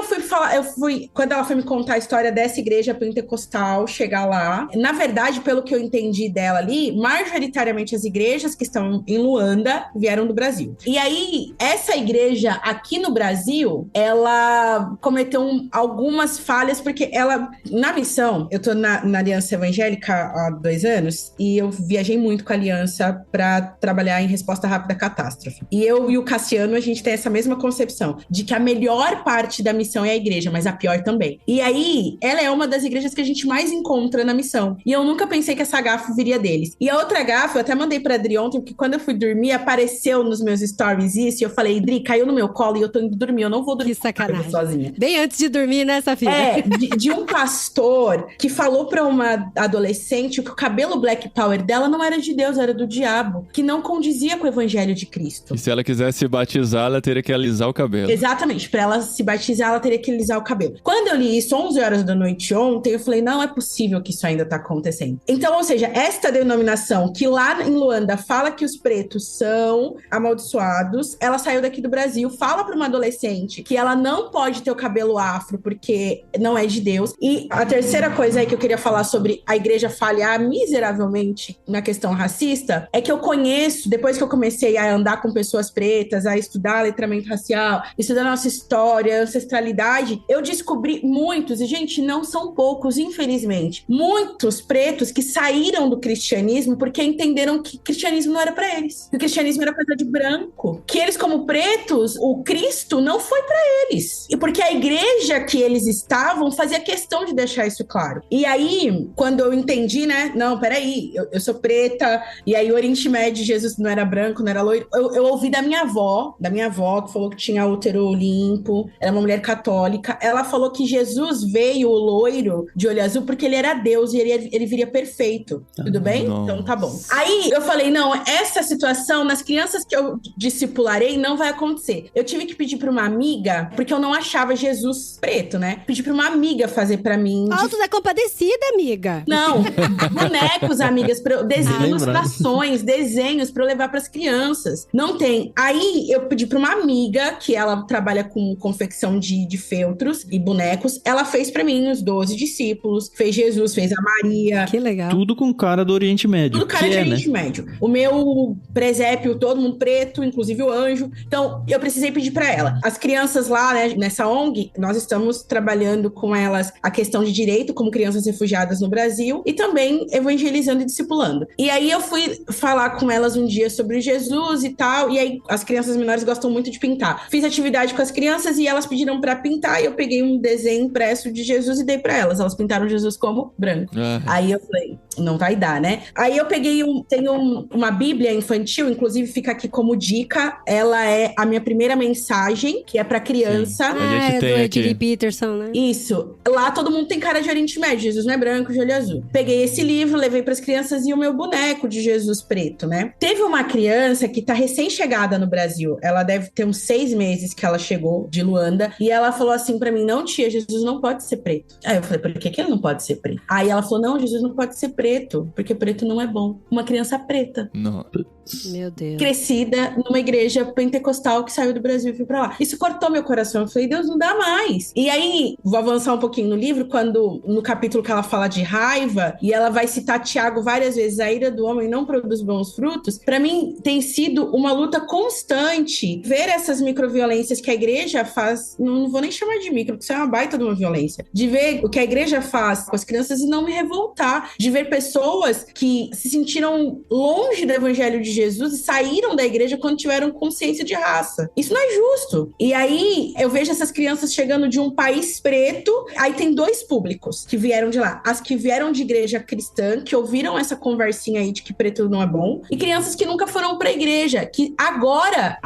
quando ela foi me contar a história dessa igreja pentecostal, chegar lá. Na verdade, pelo que eu entendi dela ali, majoritariamente as igrejas que estão em Luanda vieram do Brasil. E aí, essa igreja aqui no Brasil, ela cometeu algumas falhas, porque ela, na missão, eu tô na Aliança Evangélica há 2 anos, e eu viajei muito com a Aliança para trabalhar em resposta rápida à catástrofe. E eu e o Cassiano, a gente tem essa mesma concepção, de que a melhor parte da missão é a igreja, mas a pior também. E aí, ela é uma das igrejas que a gente mais encontra na missão. E eu nunca pensei que essa gafe viria deles. E a outra gafe, eu até mandei pra Adri ontem, porque quando eu fui dormir, apareceu nos meus stories isso, e eu falei, Adri, caiu no meu colo e eu tô indo dormir, eu não vou dormir Que sacanagem. sozinha. Bem antes de dormir, né, Safira? De um pastor que falou pra uma adolescente que o cabelo Black Power dela não era de Deus, era do diabo, que não condizia com o evangelho de Cristo. E se ela quisesse batizar, ela teria que alisar o cabelo. Exatamente, pra ela se batizar, ela teria que alisar o cabelo. Quando eu li isso 11 horas da noite ontem, eu falei, não é possível que isso ainda tá acontecendo. Então, ou seja, esta denominação que lá em Luanda fala que os pretos são amaldiçoados, ela saiu daqui do Brasil, fala pra uma adolescente que ela não pode ter o cabelo afro porque não é de Deus. E a terceira coisa aí que eu queria falar sobre a igreja falhar miseravelmente na questão racista, é que eu conheço, depois que eu comecei a andar com pessoas pretas, a estudar letramento racial, estudar nossa história, ancestralidade, eu descobri muitos, e gente, não são poucos, infelizmente, muitos pretos que saíram do cristianismo porque entenderam que o cristianismo não era pra eles, que o cristianismo era coisa de branco, que eles como pretos, o Cristo não foi pra eles, e porque a igreja que eles estavam fazia questão de deixar isso claro. E aí, quando eu entendi, né, não, peraí, eu sou preta, e aí o Oriente Médio, Jesus não era branco, não era loiro, eu ouvi da minha avó, que falou que tinha útero limpo, era uma mulher católica, ela falou que Jesus veio o loiro de olho azul porque ele era Deus e ele viria perfeito. Tudo bem? Nossa. Então tá bom. Aí eu falei, não, essa situação nas crianças que eu discipularei não vai acontecer. Eu tive que pedir pra uma amiga, porque eu não achava Jesus preto, né? Pedi pra uma amiga fazer pra mim. Alto da Compadecida, amiga. Não, bonecos, amigas, ilustrações, desenhos pra eu levar pras crianças. Não tem. Aí eu pedi pra uma amiga, que ela trabalha com confecção de feltros e bonecos, ela fez pra mim os 12 discípulos, fez Jesus, fez a Maria. Que legal. Tudo com cara do Oriente Médio. Tudo cara de Oriente Médio. O meu presépio, todo mundo preto, inclusive o anjo. Então, eu precisei pedir pra ela. As crianças lá, né, nessa ONG, nós estamos trabalhando com elas a questão de direito, como crianças refugiadas no Brasil, e também evangelizando e discipulando. E aí eu fui falar com elas um dia sobre Jesus e tal, e aí as crianças menores gostam muito de pintar. Fiz atividade com as crianças e elas pediram pra pintar, e eu peguei um desenho impresso de Jesus e dei pra elas. Elas pintaram Jesus como branco. Aí eu falei, não vai dar, né? Aí eu peguei tenho uma bíblia infantil, inclusive fica aqui como dica, ela é a minha primeira mensagem, que é pra criança. Sim. A gente é tem do aqui. Eddie Peterson, né? Isso. Lá todo mundo tem cara de Oriente Médio. Jesus não é branco, de olho azul. Peguei esse livro, levei pras crianças e o meu boneco de Jesus preto, né? Teve uma criança que tá recém-chegada no Brasil. Ela deve ter uns 6 meses que ela chegou de Luanda. E ela falou assim pra mim, não, tia, Jesus não pode ser preto. Aí eu falei, por que ele não pode ser preto? Aí ela falou, não, Jesus não pode ser preto, porque preto não é bom. Uma criança preta. Não. Meu Deus. Crescida numa igreja pentecostal que saiu do Brasil e foi pra lá. Isso cortou meu coração. Eu falei, Deus, não dá mais. E aí, vou avançar um pouquinho no livro, quando no capítulo que ela fala de raiva, e ela vai citar Tiago várias vezes, a ira do homem não produz bons frutos. Pra mim, tem sido uma luta constante ver essas microviolências que a igreja faz, não vou nem chamar de micro, porque isso é uma baita de uma violência, de ver o que a igreja faz com as crianças e não me revoltar, de ver pessoas que se sentiram longe do evangelho de Jesus e saíram da igreja quando tiveram consciência de raça. Isso não é justo. E aí, eu vejo essas crianças chegando de um país preto, aí tem dois públicos que vieram de lá. As que vieram de igreja cristã, que ouviram essa conversinha aí de que preto não é bom, e crianças que nunca foram pra igreja, que agora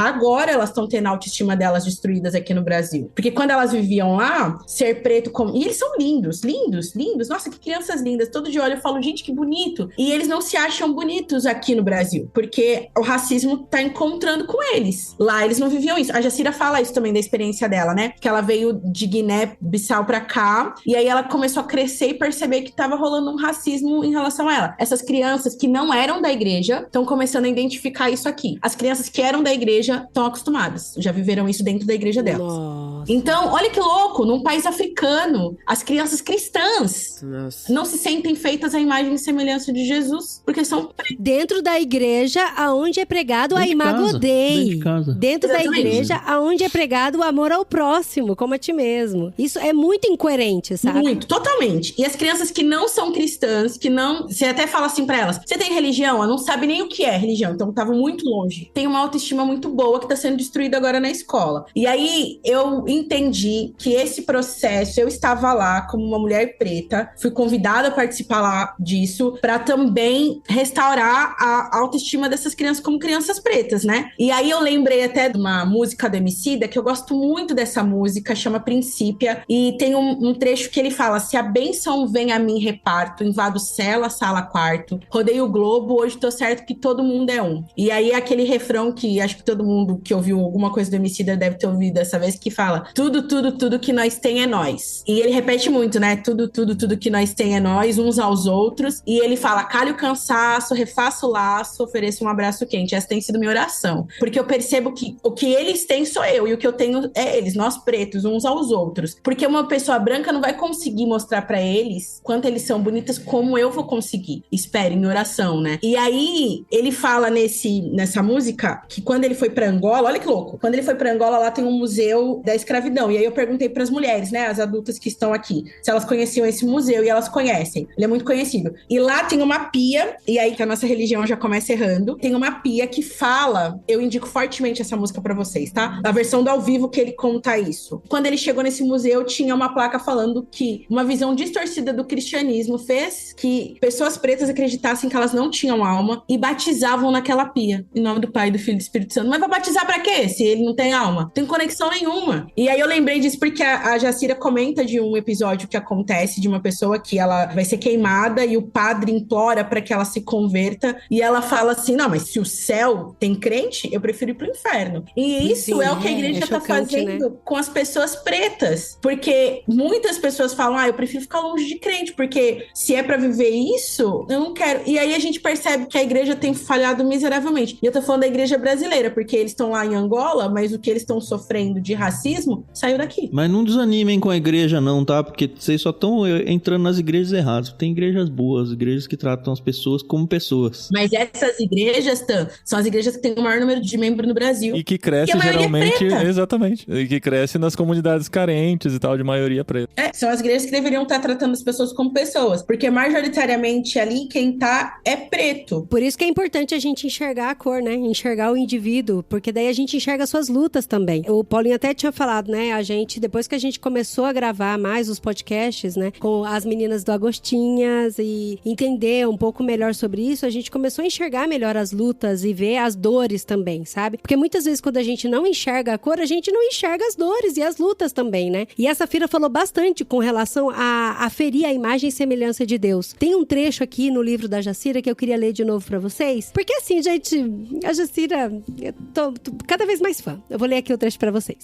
elas estão tendo a autoestima delas destruídas aqui no Brasil. Porque quando elas viviam lá, ser preto como... E eles são lindos, lindos, lindos. Nossa, que crianças lindas. Todo dia eu olho e falo, gente, que bonito. E eles não se acham bonitos aqui no Brasil, porque o racismo tá encontrando com eles. Lá eles não viviam isso. A Jacira fala isso também da experiência dela, né? Que ela veio de Guiné-Bissau pra cá, e aí ela começou a crescer e perceber que tava rolando um racismo em relação a ela. Essas crianças que não eram da igreja estão começando a identificar isso aqui. As crianças que eram da igreja estão acostumadas, já viveram isso dentro da igreja delas. Nossa. Então, olha que louco, num país africano, as crianças cristãs não se sentem feitas à imagem e semelhança de Jesus, porque são Dentro da igreja aonde é pregado a Imago Dei. Dentro da Exatamente. igreja aonde é pregado o amor ao próximo, como a ti mesmo. Isso é muito incoerente, sabe? muito, totalmente. E as crianças que não são cristãs, que não... Você até fala assim pra elas, você tem religião? Ela não sabe nem o que é religião, então tava muito longe. Tem uma autoestima muito boa que tá sendo destruída agora na escola. E aí, eu entendi que esse processo, eu estava lá como uma mulher preta, fui convidada a participar lá disso, pra também restaurar a autoestima dessas crianças como crianças pretas, né? E aí eu lembrei até de uma música do Emicida, que eu gosto muito dessa música, chama Princípia, e tem um trecho que ele fala, se a bênção vem a mim reparto, invado cela, sala, quarto, rodei o globo, hoje tô certo que todo mundo é um. E aí aquele refrão que acho que todo mundo que ouviu alguma coisa do Emicida deve ter ouvido dessa vez, que fala, tudo, tudo, tudo que nós tem é nós. E ele repete muito, né? Tudo, tudo, tudo que nós tem é nós, uns aos outros. E ele fala, calhe o cansaço, refaça o laço, ofereça um abraço quente. Essa tem sido minha oração. Porque eu percebo que o que eles têm sou eu, e o que eu tenho é eles, nós pretos, uns aos outros. Porque uma pessoa branca não vai conseguir mostrar pra eles quanto eles são bonitas, como eu vou conseguir. Espere, em oração, né? E aí, ele fala nessa música que quando ele foi pra Angola, olha que louco, quando ele foi pra Angola, lá tem um museu da escravidão. E aí eu perguntei pras mulheres, né, as adultas que estão aqui, se elas conheciam esse museu, e elas conhecem. Ele é muito conhecido. E lá tem uma pia, e aí que a nossa religião já começa errando, tem uma pia que fala, eu indico fortemente essa música pra vocês, tá? A versão do ao vivo que ele conta isso. Quando ele chegou nesse museu, tinha uma placa falando que uma visão distorcida do cristianismo fez que pessoas pretas acreditassem que elas não tinham alma e batizavam naquela pia, em nome do Pai, do Filho e do Espírito Santo. Mas vai batizar pra quê? Se ele não tem alma? Não tem conexão nenhuma. E aí eu lembrei disso porque a Jacira comenta de um episódio que acontece de uma pessoa que ela vai ser queimada e o padre implora pra que ela se converta e ela fala assim, não, mas se o céu tem crente, eu prefiro ir pro inferno. E isso Sim, é o que a igreja tá chocante, fazendo, né? com as pessoas pretas. Porque muitas pessoas falam, eu prefiro ficar longe de crente, porque se é pra viver isso, eu não quero. E aí a gente percebe que a igreja tem falhado miseravelmente. E eu tô falando da igreja brasileira, porque eles estão lá em Angola, mas o que eles estão sofrendo de racismo saiu daqui. Mas não desanimem com a igreja não, tá? Porque vocês só estão entrando nas igrejas erradas. Tem igrejas boas, igrejas que tratam as pessoas como pessoas. Mas essas igrejas, são as igrejas que têm o maior número de membros no Brasil. E que cresce a maioria é geralmente, preta. exatamente, e que cresce nas comunidades carentes e tal, de maioria preta. São as igrejas que deveriam estar tratando as pessoas como pessoas, porque majoritariamente ali quem tá é preto. Por isso que é importante a gente enxergar a cor, né? Enxergar o indivíduo, porque daí a gente enxerga suas lutas também. O Paulinho até tinha falado, né? A gente, depois que a gente começou a gravar mais os podcasts, né? Com as meninas do Agostinhas e entender um pouco melhor sobre isso, a gente começou a enxergar melhor as lutas e ver as dores também, sabe? Porque muitas vezes quando a gente não enxerga a cor, a gente não enxerga as dores e as lutas também, né? E essa Fira falou bastante com relação a ferir a imagem e semelhança de Deus. Tem um trecho aqui no livro da Jacira que eu queria ler de novo pra vocês, porque assim, gente, a Jacira, eu tô cada vez mais fã. Eu vou ler aqui o trecho pra vocês.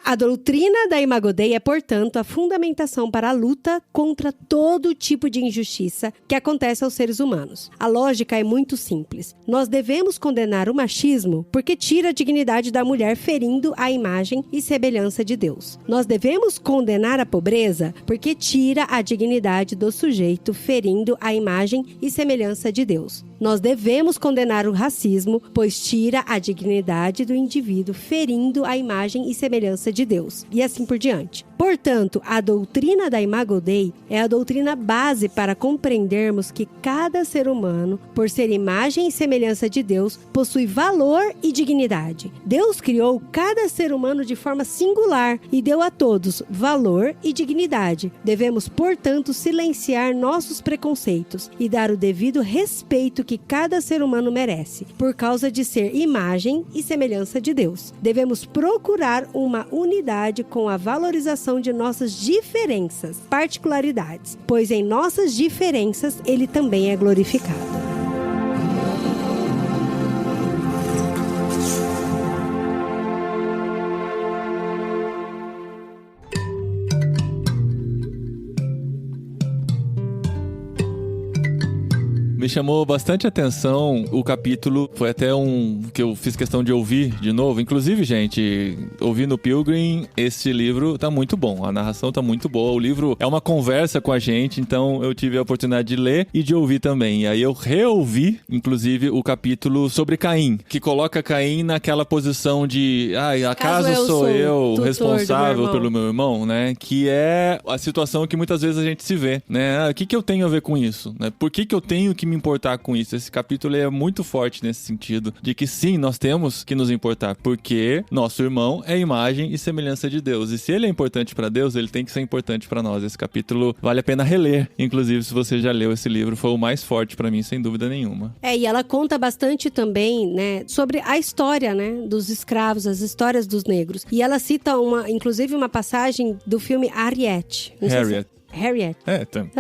A doutrina da Imago Dei é, portanto, a fundamentação para a luta contra todo tipo de injustiça que acontece aos seres humanos. A lógica é muito simples. Nós devemos condenar o machismo porque tira a dignidade da mulher, ferindo a imagem e semelhança de Deus. Nós devemos condenar a pobreza porque tira a dignidade do sujeito, ferindo a imagem e semelhança de Deus. Nós devemos condenar o racismo, pois tira a dignidade do indivíduo, ferindo a imagem e semelhança de Deus. E assim por diante. Portanto, a doutrina da Imago Dei é a doutrina base para compreendermos que cada ser humano, por ser imagem e semelhança de Deus, possui valor e dignidade. Deus criou cada ser humano de forma singular e deu a todos valor e dignidade. Devemos, portanto, silenciar nossos preconceitos e dar o devido respeito que cada ser humano merece, por causa de ser imagem e semelhança de Deus. Devemos procurar uma unidade com a valorização de nossas diferenças, particularidades, pois em nossas diferenças ele também é glorificado. Me chamou bastante atenção o capítulo, foi até um que eu fiz questão de ouvir de novo. Inclusive, gente, ouvir no Pilgrim, esse livro tá muito bom, a narração tá muito boa, o livro é uma conversa com a gente, então eu tive a oportunidade de ler e de ouvir também. E aí eu reouvi, inclusive, o capítulo sobre Caim, que coloca Caim naquela posição de, acaso sou eu responsável pelo meu irmão, né? Que é a situação que muitas vezes a gente se vê, né? O que eu tenho a ver com isso, né? Por que eu tenho que me importar com isso? Esse capítulo é muito forte nesse sentido, de que sim, nós temos que nos importar, porque nosso irmão é imagem e semelhança de Deus, e se ele é importante para Deus, ele tem que ser importante para nós. Esse capítulo vale a pena reler, inclusive se você já leu esse livro, foi o mais forte para mim, sem dúvida nenhuma. E ela conta bastante também, né, sobre a história, né, dos escravos, as histórias dos negros, e ela cita inclusive uma passagem do filme Harriet. Harriet.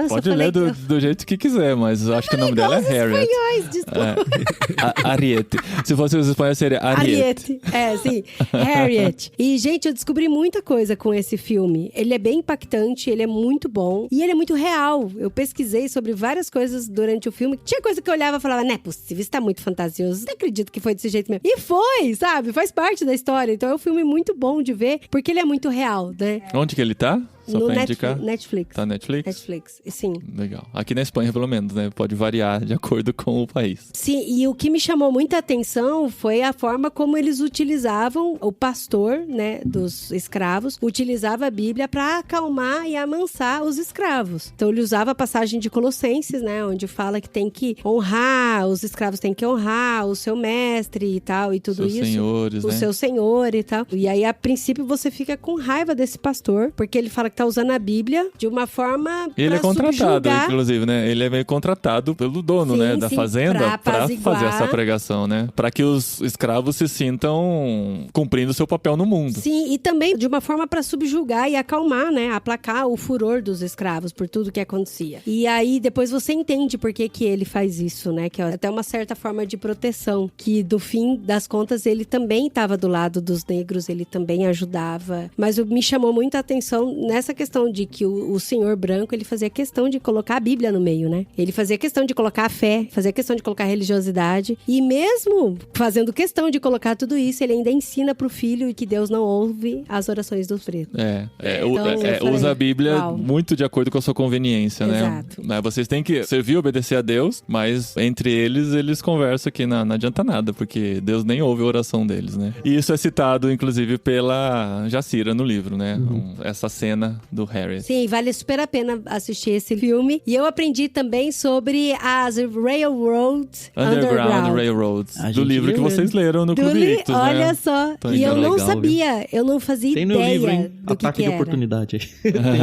Pode ler do jeito que quiser, mas acho que o nome dela é Harriet. Espanhóis, desculpa. Harriet. Se fosse os espanhóis, seria Harriet. Sim. Harriet. E, gente, eu descobri muita coisa com esse filme. Ele é bem impactante, ele é muito bom e ele é muito real. Eu pesquisei sobre várias coisas durante o filme. Tinha coisa que eu olhava e falava, não é possível, isso tá muito fantasioso. Não acredito que foi desse jeito mesmo. E foi, sabe? Faz parte da história. Então é um filme muito bom de ver, porque ele é muito real, né? Onde que ele tá? Só pra indicar? Netflix. Tá Netflix? Netflix, sim. Legal. Aqui na Espanha, pelo menos, né? Pode variar de acordo com o país. Sim, e o que me chamou muita atenção foi a forma como eles utilizavam, o pastor, né, dos escravos, utilizava a Bíblia para acalmar e amansar os escravos. Então ele usava a passagem de Colossenses, né, onde fala que tem que honrar, os escravos têm que honrar o seu mestre e tal, e tudo seus isso. Senhores, o né? seu senhor e tal. E aí, a princípio, você fica com raiva desse pastor, porque ele fala que tá usando a Bíblia de uma forma ele é contratado, subjugar. Inclusive, né? Ele é meio contratado pelo dono, né? Da fazenda pra fazer essa pregação, né? Pra que os escravos se sintam cumprindo o seu papel no mundo. Sim, e também de uma forma pra subjugar e acalmar, né? Aplacar o furor dos escravos por tudo que acontecia. E aí, depois você entende por que ele faz isso, né? Que é até uma certa forma de proteção, que do fim das contas ele também estava do lado dos negros, ele também ajudava. Mas me chamou muita atenção nessa questão de que o senhor branco, ele fazia questão de colocar a Bíblia no meio, né? Ele fazia questão de colocar a fé, fazia questão de colocar a religiosidade. E mesmo fazendo questão de colocar tudo isso, ele ainda ensina pro filho que Deus não ouve as orações dos pretos. Então, usa a Bíblia muito de acordo com a sua conveniência, Exato. né? Vocês têm que servir e obedecer a Deus, mas entre eles conversam que não adianta nada, porque Deus nem ouve a oração deles, né? E isso é citado, inclusive, pela Jacira no livro, né? Essa cena do Harriet. Sim, vale super a pena assistir esse filme. E eu aprendi também sobre as Railroads Underground Railroads. Do livro que vocês leram no Clube Ictus, né? Olha só. E eu não sabia, eu não fazia Tem ideia no livro, hein? do Ataque que de era. oportunidade.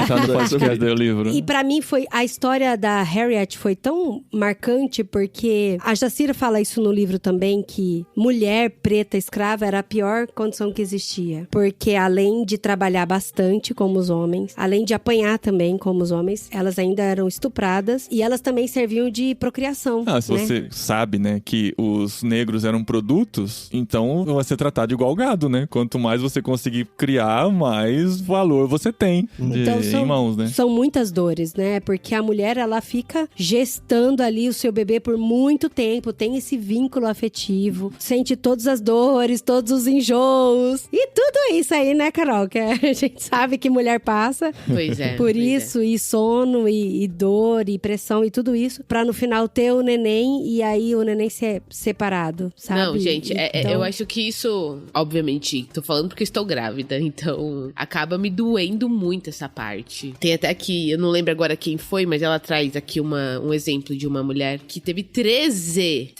Tá no podcast do livro. E pra mim a história da Harriet foi tão marcante, porque a Jacira fala isso no livro também, que mulher preta escrava era a pior condição que existia. Porque além de trabalhar bastante como os homens, homens. Além de apanhar também, como os homens, elas ainda eram estupradas e elas também serviam de procriação. Se você sabe, né, que os negros eram produtos, então vai ser tratado igual gado, né? Quanto mais você conseguir criar, mais valor você tem em mãos, né? São muitas dores, né? Porque a mulher, ela fica gestando ali o seu bebê por muito tempo, tem esse vínculo afetivo, sente todas as dores, todos os enjoos e tudo isso aí, né, Carol? Que a gente sabe que mulher passa. Pois é. Por isso, e sono, e dor, e pressão, e tudo isso, pra no final ter o neném e aí o neném ser separado, sabe? Não, gente, então... eu acho que isso, obviamente, tô falando porque estou grávida, então acaba me doendo muito essa parte. Tem até aqui, eu não lembro agora quem foi, mas ela traz aqui um exemplo de uma mulher que teve 13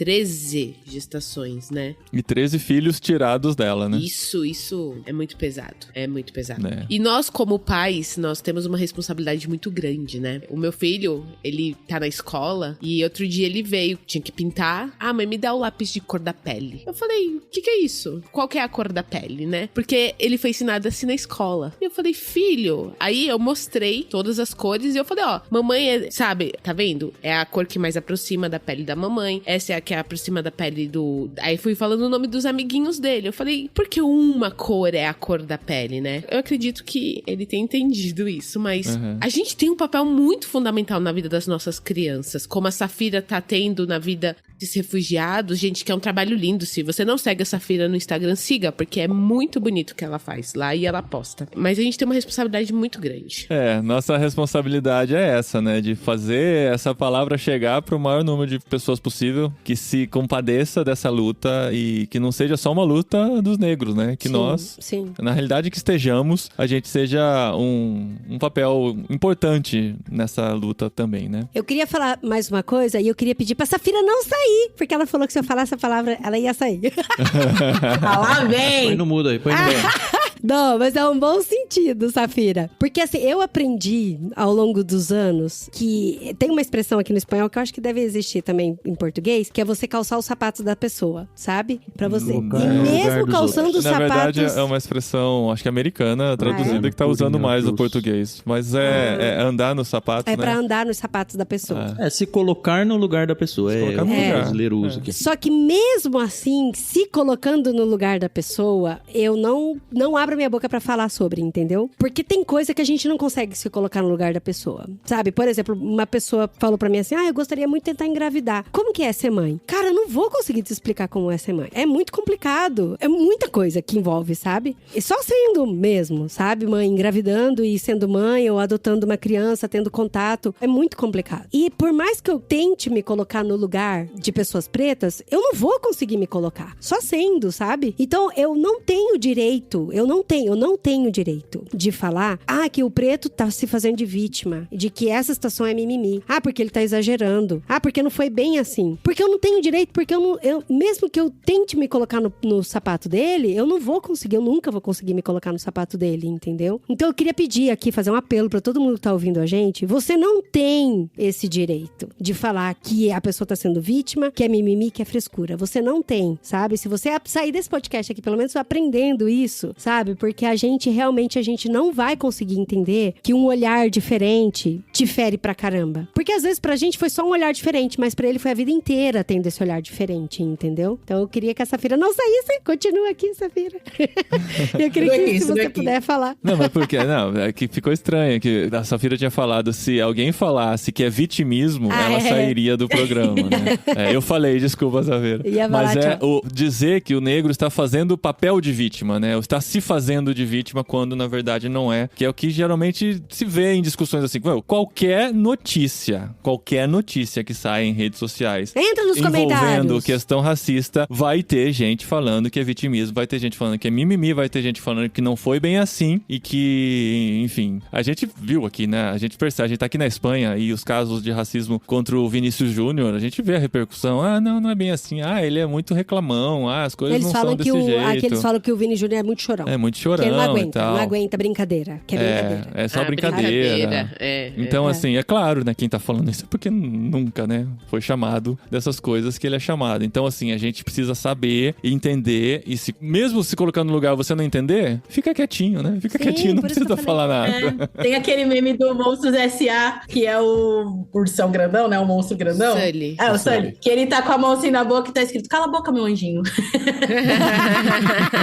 gestações, né? E 13 filhos tirados dela, né? Isso é muito pesado. É muito pesado. É. E nós, como pais, nós temos uma responsabilidade muito grande, né? O meu filho, ele tá na escola e outro dia ele veio, tinha que pintar. Ah, mãe, me dá o lápis de cor da pele. Eu falei, o que é isso? Qual que é a cor da pele, né? Porque ele foi ensinado assim na escola. E eu falei, filho... Aí eu mostrei todas as cores e eu falei, ó, mamãe, sabe, tá vendo? É a cor que mais aproxima da pele da mamãe. Essa é a que aproxima da pele do... Aí fui falando o nome dos amiguinhos dele. Eu falei, por que uma cor é a cor da pele, né? Eu acredito que ele tenha entendido isso, mas a gente tem um papel muito fundamental na vida das nossas crianças, como a Safira tá tendo na vida dos refugiados, gente, que é um trabalho lindo. Se você não segue a Safira no Instagram, siga, porque é muito bonito o que ela faz lá e ela posta. Mas a gente tem uma responsabilidade muito grande. Nossa responsabilidade é essa, né? De fazer essa palavra chegar para o maior número de pessoas possível, que se compadeça dessa luta e que não seja só uma luta dos negros, né? Que nós, na realidade, que estejamos, a gente seja um papel importante nessa luta também, né? Eu queria falar mais uma coisa e eu queria pedir pra Safira não sair, porque ela falou que se eu falasse a palavra, ela ia sair. Lá vem! Põe no mudo aí, põe no mudo. Não, mas é um bom sentido, Safira. Porque assim, eu aprendi ao longo dos anos que tem uma expressão aqui no espanhol que eu acho que deve existir também em português, que é você calçar os sapatos da pessoa, sabe? Pra você. E mesmo calçando os sapatos... Na verdade, é uma expressão, acho que americana, traduzida, que tá usando mais o português. Mas é andar nos sapatos, né? É pra andar nos sapatos da pessoa. Se colocar no lugar da pessoa. Se colocar no lugar. Brasileiro usa aqui. Só que mesmo assim, se colocando no lugar da pessoa, eu não abro minha boca pra falar sobre, entendeu? Porque tem coisa que a gente não consegue se colocar no lugar da pessoa, sabe? Por exemplo, uma pessoa falou pra mim assim, eu gostaria muito de tentar engravidar. Como que é ser mãe? Cara, eu não vou conseguir te explicar como é ser mãe. É muito complicado. É muita coisa que envolve, sabe? E só sendo mesmo, sabe? Mãe engravidando e sendo mãe ou adotando uma criança, tendo contato, é muito complicado. E por mais que eu tente me colocar no lugar de pessoas pretas, eu não vou conseguir me colocar. Só sendo, sabe? Então, eu não tenho direito de falar, que o preto tá se fazendo de vítima, de que essa situação é mimimi. Porque ele tá exagerando. Porque não foi bem assim. Porque eu não tenho direito, porque mesmo que eu tente me colocar no sapato dele, eu não vou conseguir, eu nunca vou conseguir me colocar no sapato dele, entendeu? Então eu queria pedir aqui, fazer um apelo pra todo mundo que tá ouvindo a gente, você não tem esse direito de falar que a pessoa tá sendo vítima, que é mimimi, que é frescura. Você não tem, sabe? Se você sair desse podcast aqui, pelo menos aprendendo isso, sabe? Porque a gente não vai conseguir entender que um olhar diferente te fere pra caramba. Porque às vezes pra gente foi só um olhar diferente, mas pra ele foi a vida inteira tendo esse olhar diferente, entendeu? Então eu queria que a Safira não saísse. Continua aqui, Safira. Eu queria que se você puder falar. Não, mas por quê? Não, é que ficou estranho que a Safira tinha falado, se alguém falasse que é vitimismo, ela sairia do programa, né? Eu falei, desculpa, Safira. Mas dizer que o negro está fazendo o papel de vítima, né? Ou está se fazendo de vítima quando na verdade não é, que é o que geralmente se vê em discussões assim. Qualquer notícia que sai em redes sociais entra nos comentários envolvendo questão racista, vai ter gente falando que é vitimismo, vai ter gente falando que é mimimi, vai ter gente falando que não foi bem assim e que, enfim, a gente viu aqui, né? A gente percebe, a gente tá aqui na Espanha e os casos de racismo contra o Vinícius Júnior, a gente vê a repercussão, não é bem assim, ele é muito reclamão, as coisas não são desse jeito. Eles falam que o Vini Júnior é muito chorão. muito chorão Que ele não e aguenta, tal. não aguenta brincadeira. Que é brincadeira. É só brincadeira. Então, assim, é claro, né? Quem tá falando isso é porque nunca, né? Foi chamado dessas coisas que ele é chamado. Então, assim, a gente precisa saber e entender. E mesmo se colocando no lugar você não entender, fica quietinho, né? Fica quietinho, não precisa falar nada. Tem aquele meme do Monstros S.A., que é o ursão grandão, né? O monstro grandão. Sully. O Sully. Que ele tá com a mão assim na boca e tá escrito: cala a boca, meu anjinho.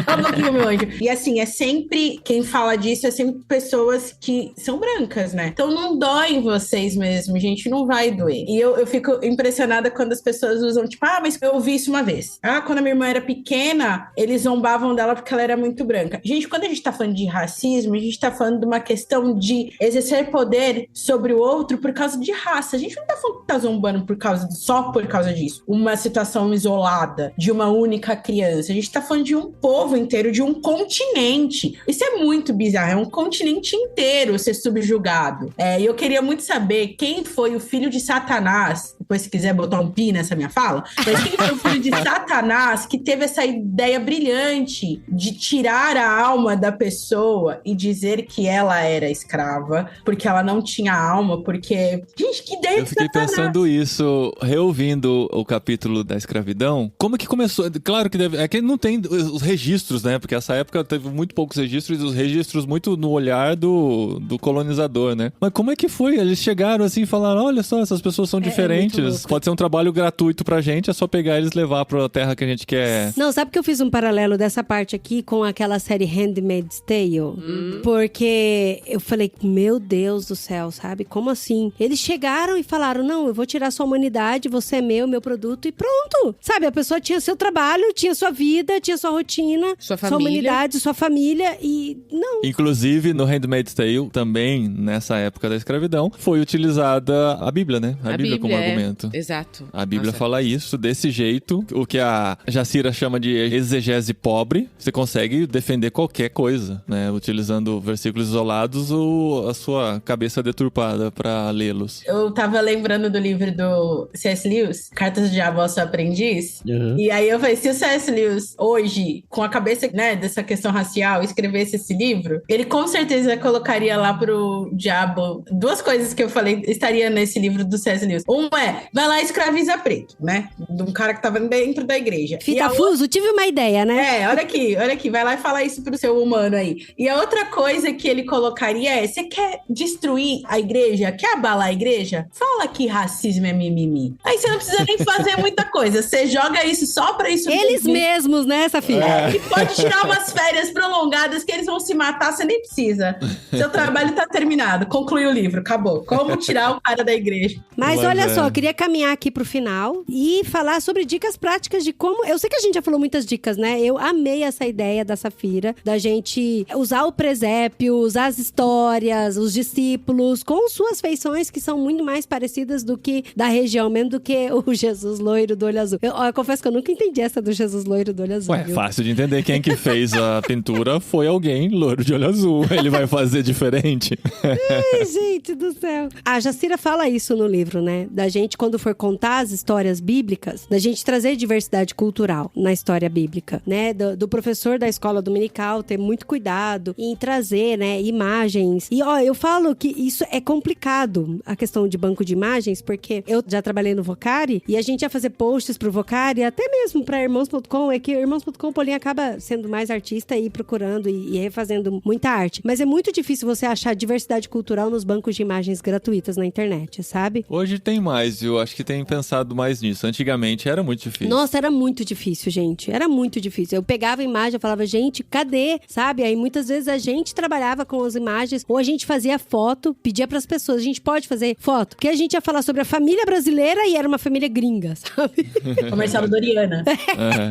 Cala a boquinha, meu anjo. E assim, é sempre, quem fala disso é sempre pessoas que são brancas, né? Então não dói em vocês mesmo, gente, não vai doer. E eu fico impressionada quando as pessoas usam, tipo, mas eu ouvi isso uma vez. Quando a minha irmã era pequena, eles zombavam dela porque ela era muito branca. Gente, quando a gente tá falando de racismo, a gente tá falando de uma questão de exercer poder sobre o outro por causa de raça. A gente não tá falando que tá zombando só por causa disso. Uma situação isolada de uma única criança. A gente tá falando de um povo inteiro, de um continente. Isso é muito bizarro. É um continente inteiro ser subjugado. E eu queria muito saber quem foi o filho de Satanás. Depois, se quiser botar um pi nessa minha fala. Mas quem foi o filho de Satanás que teve essa ideia brilhante de tirar a alma da pessoa e dizer que ela era escrava, porque ela não tinha alma, porque... Gente, que ideia de Satanás! Eu fiquei pensando isso, reouvindo o capítulo da escravidão. Como que começou? Claro que deve... É que não tem os registros, né? Porque essa época teve muito poucos registros, e os registros muito no olhar do colonizador, né? Mas como é que foi? Eles chegaram assim e falaram: olha só, essas pessoas são diferentes. Pode ser um trabalho gratuito pra gente, é só pegar eles e levar pra terra que a gente quer. Não, sabe que eu fiz um paralelo dessa parte aqui com aquela série Handmaid's Tale? Porque eu falei, meu Deus do céu, sabe? Como assim? Eles chegaram e falaram: não, eu vou tirar sua humanidade, você é meu produto e pronto. Sabe, a pessoa tinha seu trabalho, tinha sua vida, tinha sua rotina, sua humanidade, sua família e não. Inclusive, no Handmaid's Tale, também, nessa época da escravidão, foi utilizada a Bíblia, né? A Bíblia como argumento. Exato. A Bíblia fala isso, desse jeito. O que a Jacira chama de exegese pobre, você consegue defender qualquer coisa, né? Utilizando versículos isolados ou a sua cabeça deturpada pra lê-los. Eu tava lembrando do livro do C.S. Lewis, Cartas de Diabo ao Seu Aprendiz. E aí eu falei, se o C.S. Lewis hoje, com a cabeça, né, dessa questão racial, escrevesse esse livro, ele com certeza colocaria lá pro diabo duas coisas que eu falei estaria nesse livro do C.S. Lewis. Uma vai lá e escraviza preto, né? De um cara que tava dentro da igreja. Fitafuso, tive uma ideia, né? Olha aqui, vai lá e fala isso pro seu humano aí. E a outra coisa que ele colocaria é: você quer destruir a igreja? Quer abalar a igreja? Fala que racismo é mimimi. Aí você não precisa nem fazer muita coisa. Você joga isso só pra isso. Eles mesmos, né, Safira? E pode tirar umas férias prolongadas que eles vão se matar, você nem precisa. Seu trabalho tá terminado. Conclui o livro, acabou. Como tirar o cara da igreja. Mas olha só, eu queria caminhar aqui pro final e falar sobre dicas práticas de como... Eu sei que a gente já falou muitas dicas, né? Eu amei essa ideia da Safira, da gente usar o presépio, usar as histórias, os discípulos, com suas feições que são muito mais parecidas do que da região mesmo, do que o Jesus loiro do olho azul. Eu confesso que eu nunca entendi essa do Jesus loiro do olho azul. Ué, fácil de entender. Quem que fez a pintura foi alguém loiro de olho azul. Ele vai fazer diferente. Ai, gente do céu. A Jacira fala isso no livro, né? Da gente, quando for contar as histórias bíblicas, da gente trazer diversidade cultural na história bíblica, né? Do professor da escola dominical ter muito cuidado em trazer, né, imagens. E, eu falo que isso é complicado, a questão de banco de imagens, porque eu já trabalhei no Vocari e a gente ia fazer posts pro Vocari, até mesmo pra Irmãos.com, é que Irmãos.com, o Paulinho acaba sendo mais artista e procurando e refazendo muita arte. Mas é muito difícil você achar diversidade cultural nos bancos de imagens gratuitas na internet, sabe? Hoje tem mais, eu acho que tem pensado mais nisso. Antigamente era muito difícil. Nossa, era muito difícil, gente. Era muito difícil. Eu pegava a imagem, eu falava, gente, cadê? Sabe? Aí muitas vezes a gente trabalhava com as imagens, ou a gente fazia foto, pedia pras pessoas, a gente pode fazer foto? Porque a gente ia falar sobre a família brasileira e era uma família gringa, sabe? Comercial Doriana.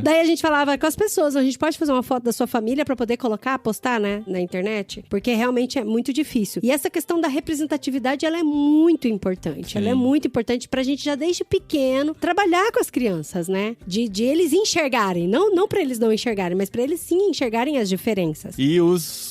Daí a gente falava com as pessoas, a gente pode fazer uma foto da sua família pra poder colocar, postar, né, na internet? Porque realmente é muito difícil. E essa questão da representatividade, ela é muito importante. Ela é muito importante pra pra gente já desde pequeno trabalhar com as crianças, né? De eles enxergarem, não pra eles não enxergarem, mas pra eles sim enxergarem as diferenças. E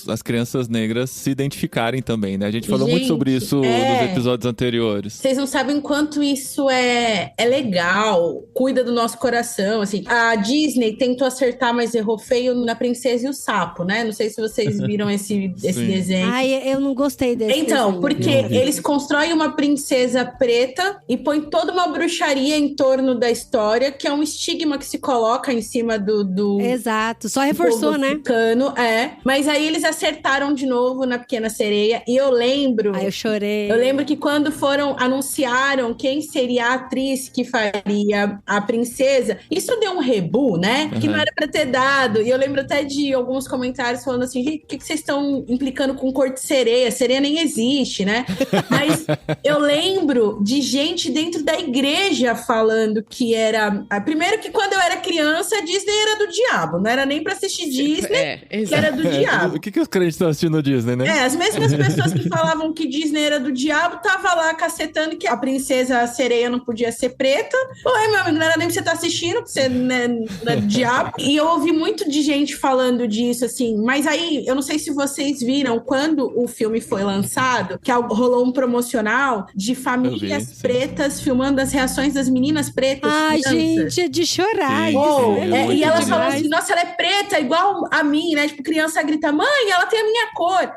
as crianças negras se identificarem também, né? A gente falou muito sobre isso nos episódios anteriores. Vocês não sabem quanto isso é legal, cuida do nosso coração, assim. A Disney tentou acertar, mas errou feio na Princesa e o Sapo, né? Não sei se vocês viram esse desenho. Ai, eu não gostei desse desenho. Porque eles constroem uma princesa preta e põem toda uma bruxaria em torno da história, que é um estigma que se coloca em cima do Exato, só reforçou, né? Africano, Mas aí eles acertaram de novo na Pequena Sereia, e eu lembro... Ai, eu chorei. Eu lembro que quando anunciaram quem seria a atriz que faria a princesa, isso deu um rebu, né? Que não era pra ter dado. E eu lembro até de alguns comentários falando assim, gente, o que vocês estão implicando com cor de sereia? Sereia nem existe, né? Mas eu lembro de gente dentro da igreja falando que era... Primeiro que quando eu era criança, a Disney era do diabo. Não era nem pra assistir Disney, que era do diabo. O que os crentes estão assistindo Disney, né? As mesmas pessoas que falavam que Disney era do diabo, tava lá cacetando que a princesa sereia não podia ser preta. Oi, meu amigo, não era nem pra você estar assistindo, que você não é do diabo. E eu ouvi muito de gente falando disso, assim. Mas aí, eu não sei se vocês viram, quando o filme foi lançado, que rolou um promocional de famílias pretas filmando as reações das meninas pretas. Ai, gente, é de chorar. E elas falam assim, nossa, ela é preta, igual a mim, né? Tipo, criança grita, mãe, ela tem a minha cor.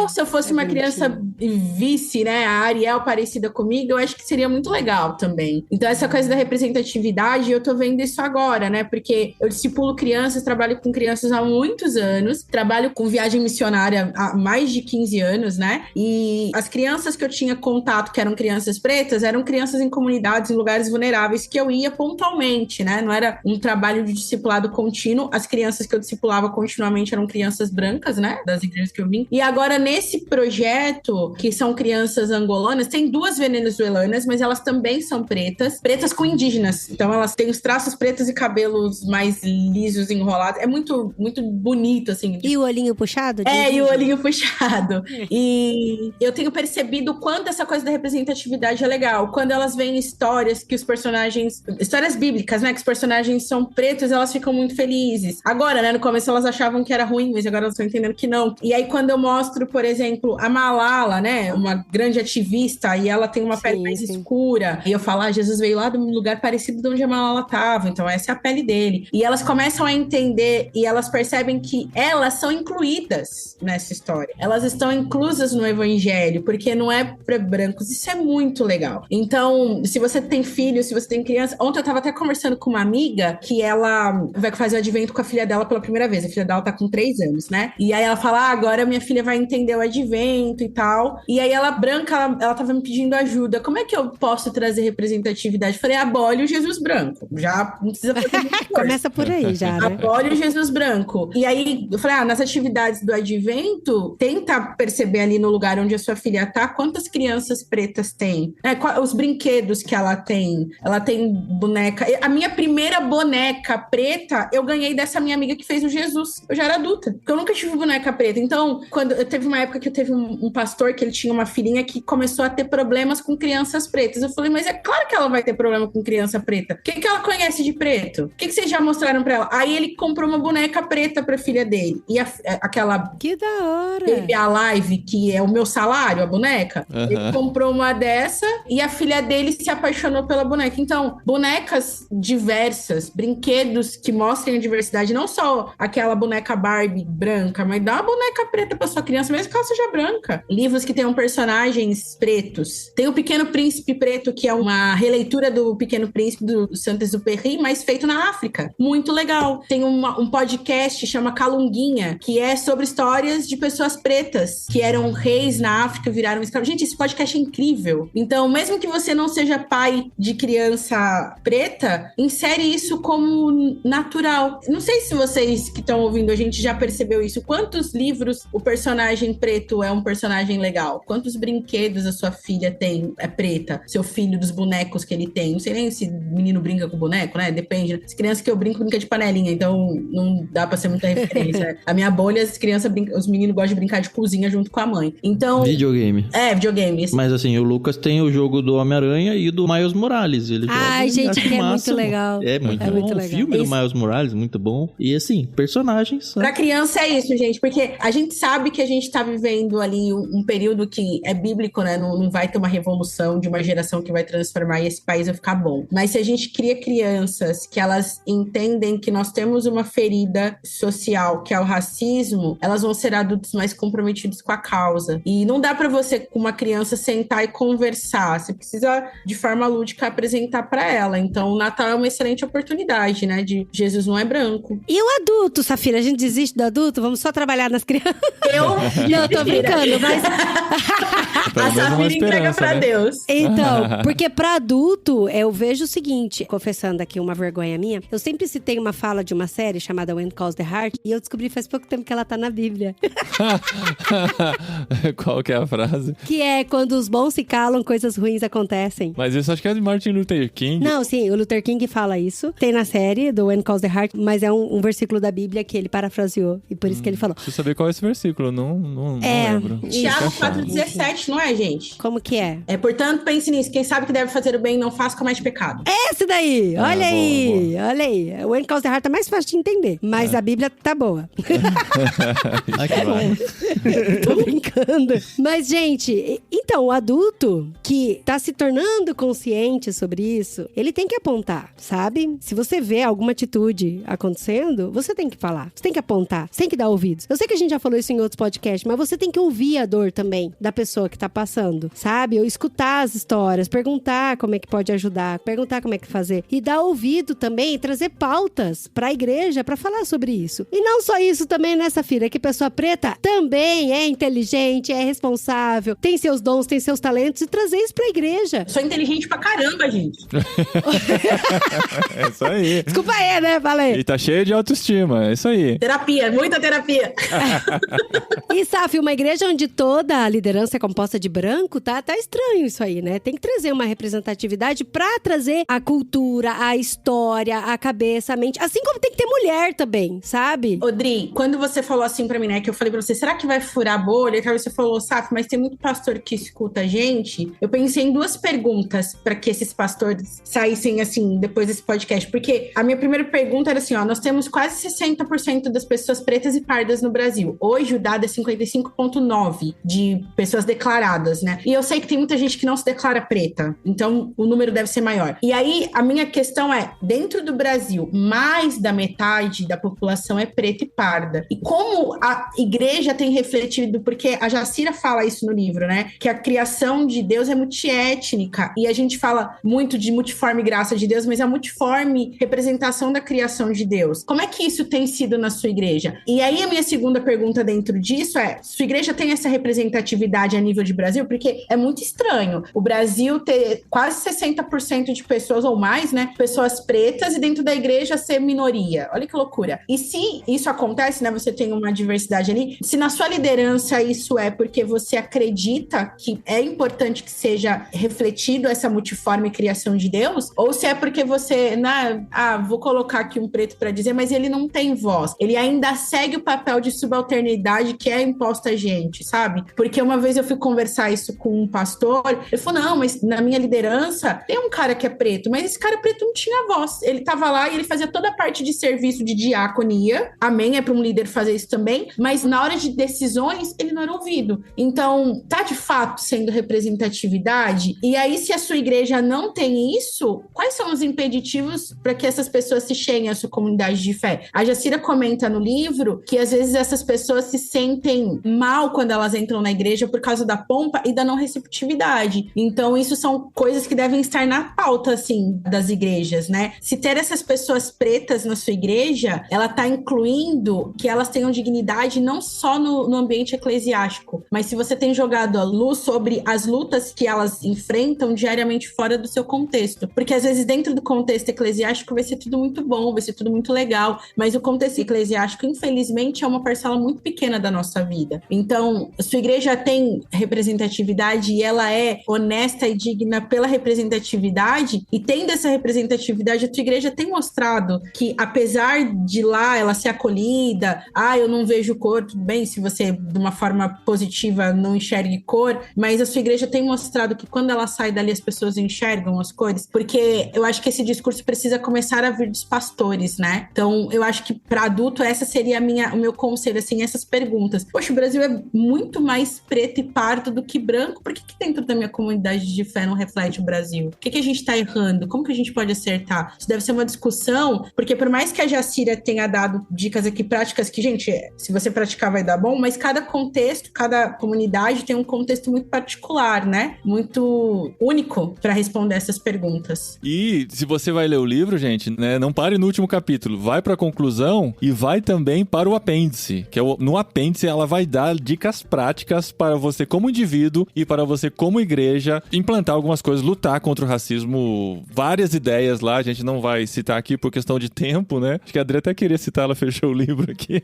Se eu fosse uma criança e visse, né, a Ariel parecida comigo, eu acho que seria muito legal também. Então, essa coisa da representatividade, eu tô vendo isso agora, né? Porque eu discipulo crianças, trabalho com crianças há muitos anos, trabalho com viagem missionária há mais de 15 anos, né? E as crianças que eu tinha contato, que eram crianças pretas, eram crianças em comunidades, em lugares vulneráveis, que eu ia pontualmente, né? Não era um trabalho de discipulado contínuo. As crianças que eu discipulava continuamente eram crianças brancas, né? Das igrejas que eu vim. E agora, nesse projeto, que são crianças angolanas, tem 2 venezuelanas, mas elas também são pretas com indígenas. Então, elas têm os traços pretos e cabelos mais lisos, enrolados. É muito, muito bonito, assim. E o olhinho puxado? E o olhinho puxado. E eu tenho percebido o quanto essa coisa da representatividade é legal. Quando elas veem histórias que os personagens... Histórias bíblicas, né? Que os personagens são pretos, elas ficam muito felizes. Agora, né? No começo elas achavam que era ruim, mas agora elas estão entendendo que não. E aí, quando eu mostro, por exemplo, a Malala, né? Uma grande ativista, e ela tem uma pele mais escura. E eu falo, Jesus veio lá de um lugar parecido de onde a Malala estava. Então, essa é a pele dele. E elas começam a entender e elas percebem que elas são incluídas nessa história. Elas estão inclusas no evangelho, porque não é para brancos. Isso é muito legal. Então, se você tem filho, se você tem criança... Ontem eu tava até conversando com uma amiga que ela vai fazer o advento com a filha dela pela primeira vez. A filha dela tá com 3 anos, né? E aí ela fala, agora minha filha vai entender o advento e tal. E aí ela branca, ela tava me pedindo ajuda. Como é que eu posso trazer representatividade? Eu falei, abole o Jesus branco. Já não precisa fazer muito Começa por aí já, né? Abole o Jesus branco. E aí eu falei, nas atividades do advento, tenta perceber ali no lugar onde a sua filha tá, quantas crianças pretas tem. Os brinquedos que ela tem. Ela tem boneca. A minha primeira boneca preta, eu ganhei dessa minha amiga que fez o Jesus. Eu já era adulta. Porque eu nunca tive boneca preta. Então, teve uma época que eu teve um pastor que ele tinha uma filhinha que começou a ter problemas com crianças pretas. Eu falei, mas é claro que ela vai ter problema com criança preta. O que ela conhece de preto? O que vocês já mostraram pra ela? Aí ele comprou uma boneca preta pra filha dele. E aquela... Que da hora! Baby Alive, que é o meu salário, a boneca. Ele comprou uma dessa e a filha dele se apaixonou pela boneca. Então, bonecas diversas, brinquedos que mostrem a diversidade, não só aquela boneca Barbie branca, mas dá uma boneca preta pra sua criança, mesmo que ela seja branca. Livros que tenham personagens pretos. Tem o Pequeno Príncipe Preto, que é uma releitura do Pequeno Príncipe do Saint-Exupéry, mas feito na África. Muito legal. Tem um podcast, chama Calunguinha, que é sobre histórias de pessoas pretas, que eram reis na África e viraram escravos. Gente, esse podcast é incrível. Então, mesmo que você não seja pai de criança preta, insere isso como natural. Não sei se vocês que estão ouvindo a gente já percebeu isso. Quantos livros o personagem preto é um personagem legal? legal. Quantos brinquedos a sua filha tem é preta? Seu filho, dos bonecos que ele tem. Não sei nem se menino brinca com boneco, né? Depende. As crianças que eu brinco, brinca de panelinha, então não dá pra ser muita referência. A minha bolha, as crianças os meninos gostam de brincar de cozinha junto com a mãe. Então... Videogame. Videogame. Mas assim, o Lucas tem o jogo do Homem-Aranha e do Miles Morales. Ele Ai, gente, que é máximo. muito legal. É muito bom. Muito O legal. filme do Miles Morales, muito bom. E assim, personagens. Pra criança é isso, gente, porque a gente sabe que a gente tá vivendo ali um período que é bíblico, né? Não vai ter uma revolução de uma geração que vai transformar e esse país vai ficar bom. Mas se a gente cria crianças que elas entendem que nós temos uma ferida social, que é o racismo, elas vão ser adultos mais comprometidos com a causa. E não dá pra você, com uma criança, sentar e conversar. Você precisa, de forma lúdica, apresentar pra ela. Então, o Natal é uma excelente oportunidade, né? De Jesus não é branco. E o adulto, Safira? A gente desiste do adulto? Vamos só trabalhar nas crianças? Não, tô brincando, mas... A Safira entrega pra Deus. Então, porque pra adulto, eu vejo o seguinte, confessando aqui uma vergonha minha, eu sempre citei uma fala de uma série chamada When Calls the Heart, e eu descobri faz pouco tempo que ela tá na Bíblia. Qual que é a frase? Que é, quando os bons se calam, coisas ruins acontecem. Mas isso acho que é de Martin Luther King. Não, sim, o Luther King fala isso. Tem na série do When Calls the Heart, mas é um versículo da Bíblia que ele parafraseou, e por isso que ele falou. Preciso saber qual é esse versículo, não lembro. Tiago Isso. 4,17, não é, gente? Como que é? Portanto, pense nisso. Quem sabe que deve fazer o bem, não faça com mais pecado. Esse daí! Olha aí! Boa. Olha aí. O When Calls the Heart é mais fácil de entender, mas a Bíblia tá boa. Ah, que bom. Tô brincando. Mas, gente, então, o adulto que tá se tornando consciente sobre isso, ele tem que apontar, sabe? Se você vê alguma atitude acontecendo, você tem que falar. Você tem que apontar. Você tem que dar ouvidos. Eu sei que a gente já falou isso em outros podcasts, mas você tem que ouvir a dor também da pessoa que tá passando, sabe? Ou escutar as histórias, perguntar como é que pode ajudar, perguntar como é que fazer. E dar ouvido também, trazer pautas pra igreja pra falar sobre isso. E não só isso também, né, Safira? Que pessoa preta também é inteligente, é responsável, tem seus dons, tem seus talentos, e trazer isso pra igreja. Sou inteligente pra caramba, gente. É isso aí. Desculpa aí, né? Falei. E tá cheio de autoestima, é isso aí. Terapia, muita terapia. E, Saf, uma igreja onde toda a liderança é composta de branco, tá estranho isso aí, né? Tem que trazer uma representatividade pra trazer a cultura, a história, a cabeça, a mente. Assim como tem que ter mulher também, sabe? Odri, quando você falou assim pra mim, né, que eu falei pra você, será que vai furar a bolha? E aí você falou, Saf, mas tem muito pastor que escuta a gente. Eu pensei em duas perguntas pra que esses pastores saíssem, assim, depois desse podcast. Porque a minha primeira pergunta era assim, ó, nós temos quase 60% das pessoas pretas e pardas no Brasil. Hoje o dado é 55,9% de pessoas declaradas, né? E eu sei que tem muita gente que não se declara preta. Então, o número deve ser maior. E aí, a minha questão é, dentro do Brasil, mais da metade da população é preta e parda. E como a igreja tem refletido, porque a Jacira fala isso no livro, né? Que a criação de Deus é multiétnica. E a gente fala muito de multiforme graça de Deus, mas a multiforme representação da criação de Deus. Como é que isso tem sido na sua igreja? E aí, a minha segunda pergunta dentro disso é, sua igreja tem essa representatividade a nível de Brasil? Porque é muito estranho o Brasil ter quase 60% de pessoas ou mais, né? Pessoas pretas e dentro da igreja ser minoria. Olha que loucura. E se isso acontece, né? Você tem uma diversidade ali. Se na sua liderança isso é porque você acredita que é importante que seja refletido essa multiforme criação de Deus, ou se é porque você, vou colocar aqui um preto pra dizer, mas ele não tem voz. Ele ainda segue o papel de subalternidade que é imposta a gente, sabe? Porque uma vez eu fui conversar isso com um pastor, ele falou, não, mas na minha liderança tem um cara que é preto, mas esse cara preto não tinha voz. Ele tava lá e ele fazia toda a parte de serviço de diaconia, amém, é para um líder fazer isso também, mas na hora de decisões ele não era ouvido. Então, tá de fato sendo representatividade? E aí, se a sua igreja não tem isso, quais são os impeditivos para que essas pessoas se cheguem à sua comunidade de fé? A Jacira comenta no livro que às vezes essas pessoas se sentem mal quando elas entram na igreja por causa da pompa e da não receptividade. Então, isso são coisas que devem estar na pauta, assim, das igrejas, né? Se ter essas pessoas pretas na sua igreja, ela tá incluindo que elas tenham dignidade não só no ambiente eclesiástico, mas se você tem jogado a luz sobre as lutas que elas enfrentam diariamente fora do seu contexto. Porque às vezes dentro do contexto eclesiástico vai ser tudo muito bom, vai ser tudo muito legal, mas o contexto eclesiástico, infelizmente, é uma parcela muito pequena da nossa vida. Então, a sua igreja igreja tem representatividade e ela é honesta e digna pela representatividade, e tendo essa representatividade, a tua igreja tem mostrado que, apesar de lá ela ser acolhida, eu não vejo cor, tudo bem, se você, de uma forma positiva, não enxergue cor, mas a sua igreja tem mostrado que quando ela sai dali, as pessoas enxergam as cores, porque eu acho que esse discurso precisa começar a vir dos pastores, né? Então, eu acho que para adulto, essa seria o meu conselho, assim, essas perguntas. Poxa, o Brasil é muito mais preto e pardo do que branco, por que dentro da minha comunidade de fé não reflete o Brasil? O que a gente tá errando? Como que a gente pode acertar? Isso deve ser uma discussão, porque por mais que a Jacira tenha dado dicas aqui práticas que, gente, se você praticar vai dar bom, mas cada contexto, cada comunidade tem um contexto muito particular, né? Muito único para responder essas perguntas. E se você vai ler o livro, gente, né, não pare no último capítulo, vai para a conclusão e vai também para o apêndice, que no apêndice ela vai dar dicas práticas para você como indivíduo e para você como igreja implantar algumas coisas, lutar contra o racismo, várias ideias lá, a gente não vai citar aqui por questão de tempo, né? Acho que a Adri até queria citar, ela fechou o livro aqui.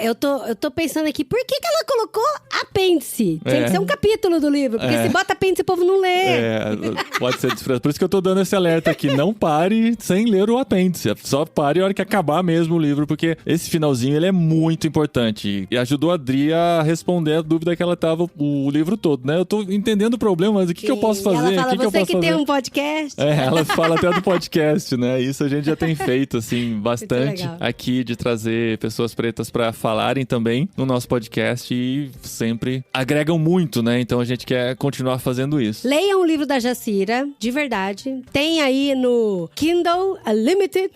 Eu tô pensando aqui, por que ela colocou apêndice? Tem que ser um capítulo do livro, porque se bota apêndice o povo não lê. Pode ser desprezado. Por isso que eu tô dando esse alerta aqui, não pare sem ler o apêndice, só pare a hora que acabar mesmo o livro, porque esse finalzinho ele é muito importante e ajudou a Adri a responder a dúvida que ela tava o livro todo, né? Eu tô entendendo o problema, mas o que eu posso fazer? Ela fala, você que tem um podcast. Ela fala até do podcast, né? Isso a gente já tem feito, assim, bastante aqui, de trazer pessoas pretas pra falarem também no nosso podcast e sempre agregam muito, né? Então a gente quer continuar fazendo isso. Leiam o livro da Jacira, de verdade. Tem aí no Kindle Unlimited.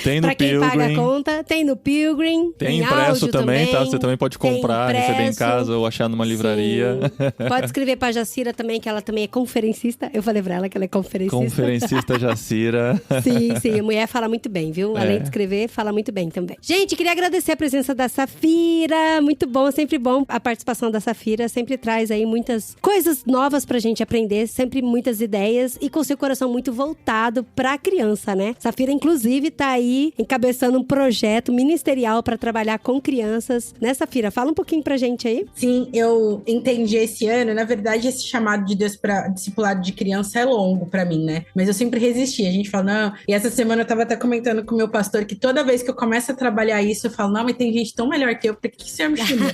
Tem no pra quem Pilgrim. paga a conta. Tem no Pilgrim. Tem impresso também, tá? Você também pode comprar, receber em casa ou achar numa livraria. Pode escrever pra Jacira também, que ela também é conferencista. Eu falei pra ela que ela é conferencista. Conferencista Jacira. Sim. A mulher fala muito bem, viu? Além de escrever, fala muito bem também. Gente, queria agradecer a presença da Safira. Muito bom, sempre bom. A participação da Safira sempre traz aí muitas coisas novas pra gente aprender, sempre muitas ideias e com seu coração muito voltado pra criança, né? Safira, inclusive, tá aí encabeçando um projeto ministerial pra trabalhar com crianças. Né, Safira? Fala um pouquinho pra gente aí. Sim, eu entendi esse ano. Na verdade, esse chamado de Deus pra discipulado de criança é longo pra mim, né? Mas eu sempre resisti. A gente fala, não. E essa semana eu tava até comentando com o meu pastor que toda vez que eu começo a trabalhar isso, eu falo, não, mas tem gente tão melhor que eu, por que o senhor me chamou?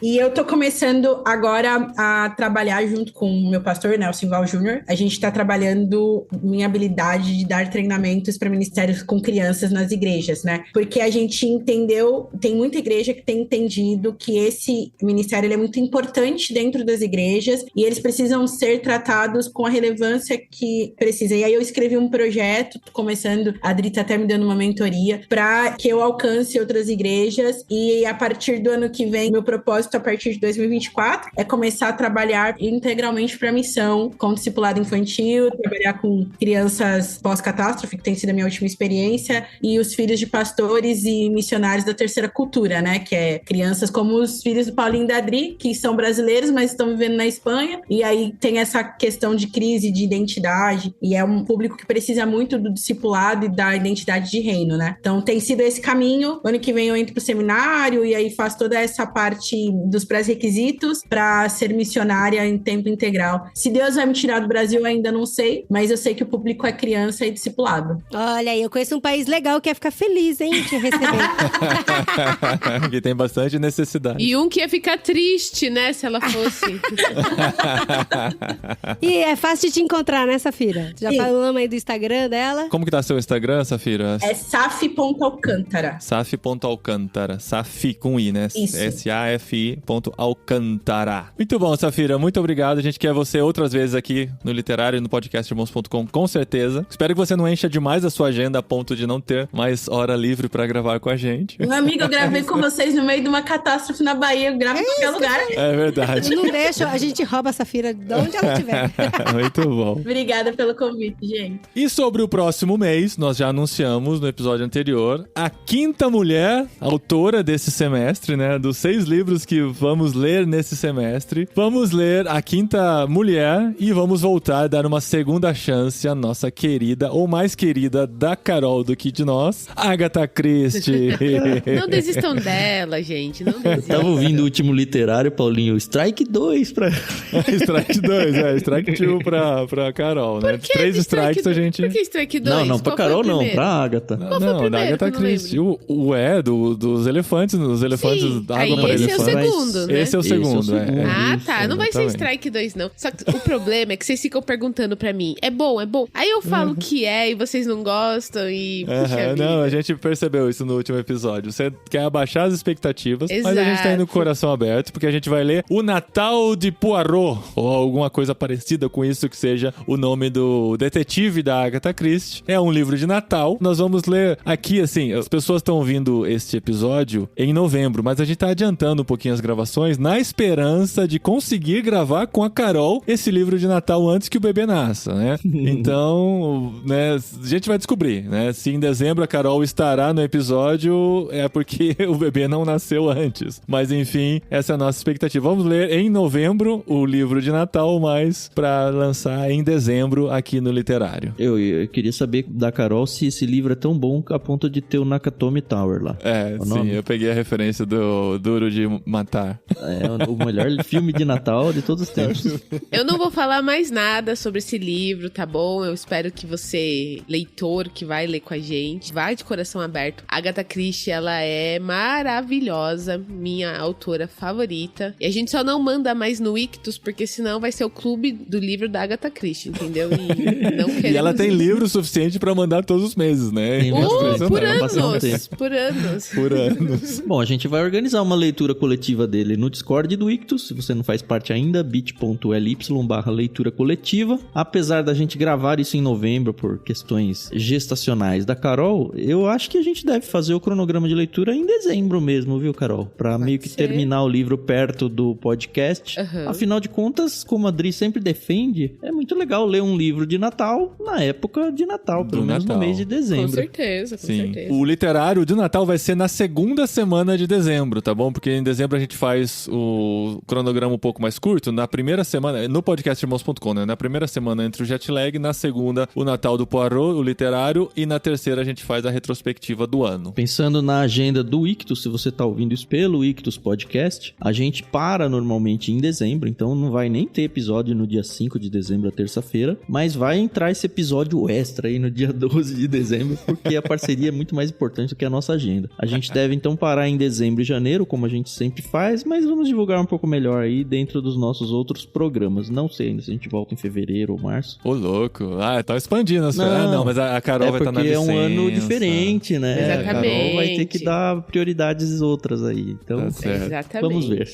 E eu tô começando agora a trabalhar junto com o meu pastor, né, o Simval Júnior. A gente tá trabalhando minha habilidade de dar treinamentos para ministérios com crianças nas igrejas, né? Porque a gente entendeu, tem muita igreja que tem entendido que esse ministério ele é muito importante dentro das igrejas e eles precisam ser tratados com a relevância que precisa. E aí eu escrevi um projeto, começando, a Adri tá até me dando uma mentoria, para que eu alcance outras igrejas e a partir do ano que vem, meu propósito a partir de 2024 é começar a trabalhar integralmente para a missão com discipulado infantil, trabalhar com crianças pós-catástrofe, que tem sido a minha última experiência, e os filhos de pastores e missionários da terceira cultura, né, que é crianças como os filhos do Paulinho e da Adri, que são brasileiros, mas estão vivendo na Espanha, e aí tem essa questão de crise de identidade, e é um público que precisa muito do discipulado e da identidade de reino, né? Então tem sido esse caminho. Ano que vem eu entro pro seminário e aí faço toda essa parte dos pré-requisitos para ser missionária em tempo integral. Se Deus vai me tirar do Brasil, eu ainda não sei, mas eu sei que o público é criança e discipulado. Olha aí, eu conheço um país legal que ia ficar feliz, hein, te receber. Que tem bastante necessidade. E um que ia ficar triste, né, se ela fosse. E é fácil de te encontrar, né, Safira? Já falou o nome aí do Instagram dela? Como que tá seu Instagram, Safira? É saf.alcântara. Saf.alcântara. Safi com I, né? Isso. SAFI.alcântara. Muito bom, Safira. Muito obrigado. A gente quer você outras vezes aqui no Literário e no podcastirmãos.com, com certeza. Espero que você não encha demais a sua agenda a ponto de não ter mais hora livre pra gravar com a gente. Meu amigo, eu gravei com vocês no meio de uma catástrofe na Bahia. Eu gravo em qualquer lugar. É verdade. Não deixa, a gente rouba a Safira de onde ela estiver. Muito bom. Obrigada pelo convite, gente. E sobre o próximo mês, nós já anunciamos no episódio anterior, a quinta mulher autora desse semestre, né? Dos 6 livros que vamos ler nesse semestre. Vamos ler a quinta mulher e vamos voltar a dar uma segunda chance à nossa querida, ou mais querida da Carol do que de nós, Agatha Christie. Não desistam dela, gente. Não desistam. tava ouvindo o último literário, Paulinho. Strike 2 pra... Strike 2, Strike 2 pra Carol, né? 3 strikes a gente... Por que Strike 2? Não, pra Carol não, pra Agatha. Não, da Agatha Christie. O dos elefantes, os elefantes água aí para esse elefantes. É o segundo, né? Esse é o segundo, Ah, tá. Não vai ser exatamente. Strike 2, não. Só que o problema é que vocês ficam perguntando pra mim, é bom? Aí eu falo que é e vocês não gostam e... Puxa vida. Não, a gente percebeu isso no último episódio. Você quer abaixar as expectativas, mas a gente tá Exato. indo com o coração aberto, porque a gente vai ler O Natal de Poirot, ou alguma coisa parecida com isso, que seja o nome do detetive da Agatha Christie. É um livro de Natal. Nós vamos ler aqui, assim, as pessoas estão ouvindo este episódio em novembro, mas a gente tá adiantando um pouquinho as gravações na esperança de conseguir gravar com a Carol esse livro de Natal antes que o bebê nasça, né? Então, né, a gente vai descobrir, né? Se em dezembro a Carol estará no episódio, é porque o bebê não nasceu antes. Mas enfim, essa é a nossa expectativa. Vamos ler em novembro o livro de Natal, mas pra lançar em dezembro aqui no Literário. Eu queria saber da Carol se esse livro é tão bom a ponto de ter o Nakatomi Tower lá. É, sim, eu peguei a referência do Duro de Matar. É o melhor filme de Natal de todos os tempos. Eu não vou falar mais nada sobre esse livro, tá bom? Eu espero que você, leitor, que vai ler com a gente, vai de coração aberto. A Agatha Christie, ela é maravilhosa, minha autora favorita. E a gente só não manda mais no Ictus, porque senão vai ser o clube do livro da Agatha Christie, entendeu? E não queremos... E ela tem livro suficiente pra mandar todos os meses, né? Tem muito por tempo, passar um anos! tempo. Por anos! Por anos. Bom, a gente vai organizar uma leitura coletiva dele no Discord do Ictus. Se você não faz parte ainda, bit.ly/leitura coletiva. Apesar da gente gravar isso em novembro por questões gestacionais da Carol, eu acho que a gente deve fazer o cronograma de leitura em dezembro mesmo, viu, Carol? Pra meio que ser. terminar o livro perto do podcast. Uhum. Afinal de contas, como a Adri sempre defende, é muito legal ler um livro de Natal na época de Natal, pelo menos no mês de Com dezembro. certeza, com Sim. certeza. O literário de Natal vai ser na segunda semana de dezembro, tá bom? Porque em dezembro a gente faz o cronograma um pouco mais curto. Na primeira semana, no podcastirmãos.com, né? Na primeira semana entre o jet lag, na segunda o Natal do Poirot, o literário, e na terceira a gente faz a retrospectiva do ano. Pensando na agenda do Ictus, se você tá ouvindo isso pelo Ictus Podcast, a gente para normalmente em dezembro, então não vai nem ter episódio no dia 5 de dezembro, a terça-feira, mas vai entrar esse episódio extra aí no dia 12 de dezembro, porque a parceria é muito mais importante do que a nossa agenda. A gente deve então parar em dezembro e janeiro, como a gente sempre faz, mas vamos divulgar um pouco melhor aí dentro dos nossos outros programas. Não sei ainda se a gente volta em fevereiro ou março. Ô, louco. Ah, tá expandindo as coisas. Não, mas a Carol vai estar na porque licença. é um ano diferente, né? Exatamente. A Carol vai ter que dar prioridades outras aí. Então, Tá certo. Exatamente. vamos ver.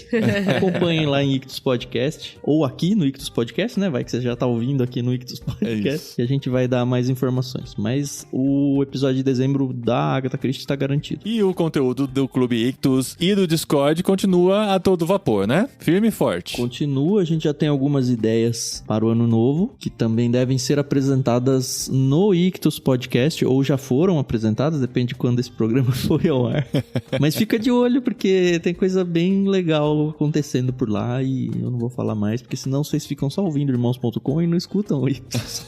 Acompanhem lá em Ictus Podcast, ou aqui no Ictus Podcast, né? Vai que você já tá ouvindo aqui no Ictus Podcast, e a gente vai dar mais informações. Mas o episódio de dezembro da Agatha Christie tá garantido. E o conteúdo do Clube Ictus e do Discord continua a todo vapor, né? Firme e forte. Continua, a gente já tem algumas ideias para o ano novo, que também devem ser apresentadas no Ictus Podcast, ou já foram apresentadas, depende de quando esse programa foi ao ar. Mas fica de olho, porque tem coisa bem legal acontecendo por lá, e eu não vou falar mais, porque senão vocês ficam só ouvindo irmãos.com e não escutam o Ictus.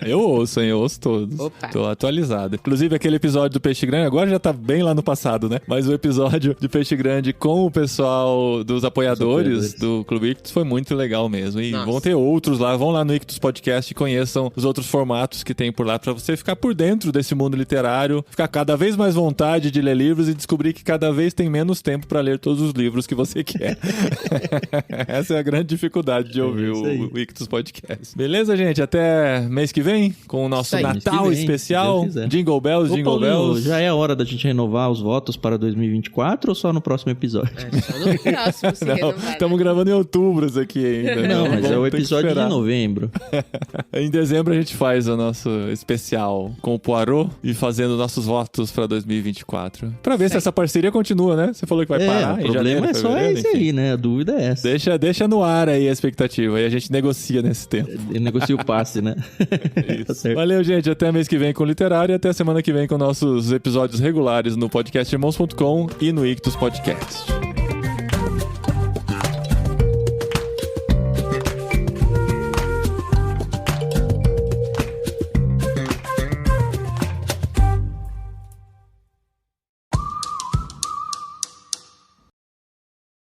Eu ouço, hein? Eu ouço todos. Opa. Tô atualizado. Inclusive, aquele episódio do Peixe Grande, agora já tá bem lá no passado, né? Mas o episódio de Peixe Grande com o pessoal dos apoiadores do Clube Ictus foi muito legal mesmo. E Nossa. vão ter outros lá. Vão lá no Ictus Podcast e conheçam os outros formatos que tem por lá pra você ficar por dentro desse mundo literário, ficar cada vez mais vontade de ler livros e descobrir que cada vez tem menos tempo pra ler todos os livros que você quer. Essa é a grande dificuldade de ouvir isso aí. o Ictus Podcast. Beleza, gente? Até mês que vem com o nosso Isso aí. Natal Mês que vem, especial. se Deus quiser. Jingle Bells, Ô, Jingle Paulinho, Bells. já é a hora da gente renovar os votos para 2024 ou só no próximo episódio? É, só no próximo se Não, renovar, estamos né? gravando em outubro isso aqui ainda. Não, mas Vamos é o ter que episódio de esperar. novembro. Em dezembro a gente faz o nosso especial com o Poirot e fazendo nossos votos pra 2024. Pra ver se essa parceria continua, né? Você falou que vai parar o em problema janeiro, é só fevereiro, esse enfim. aí, né? A dúvida é essa. Deixa no ar aí a expectativa e a gente negocia nesse tempo. Eu negocio o passe, né? Tá certo. Valeu, gente. Até mês que vem com o Literário e até semana que vem com nossos episódios regulares no podcastirmãos.com e no Ictus Podcast.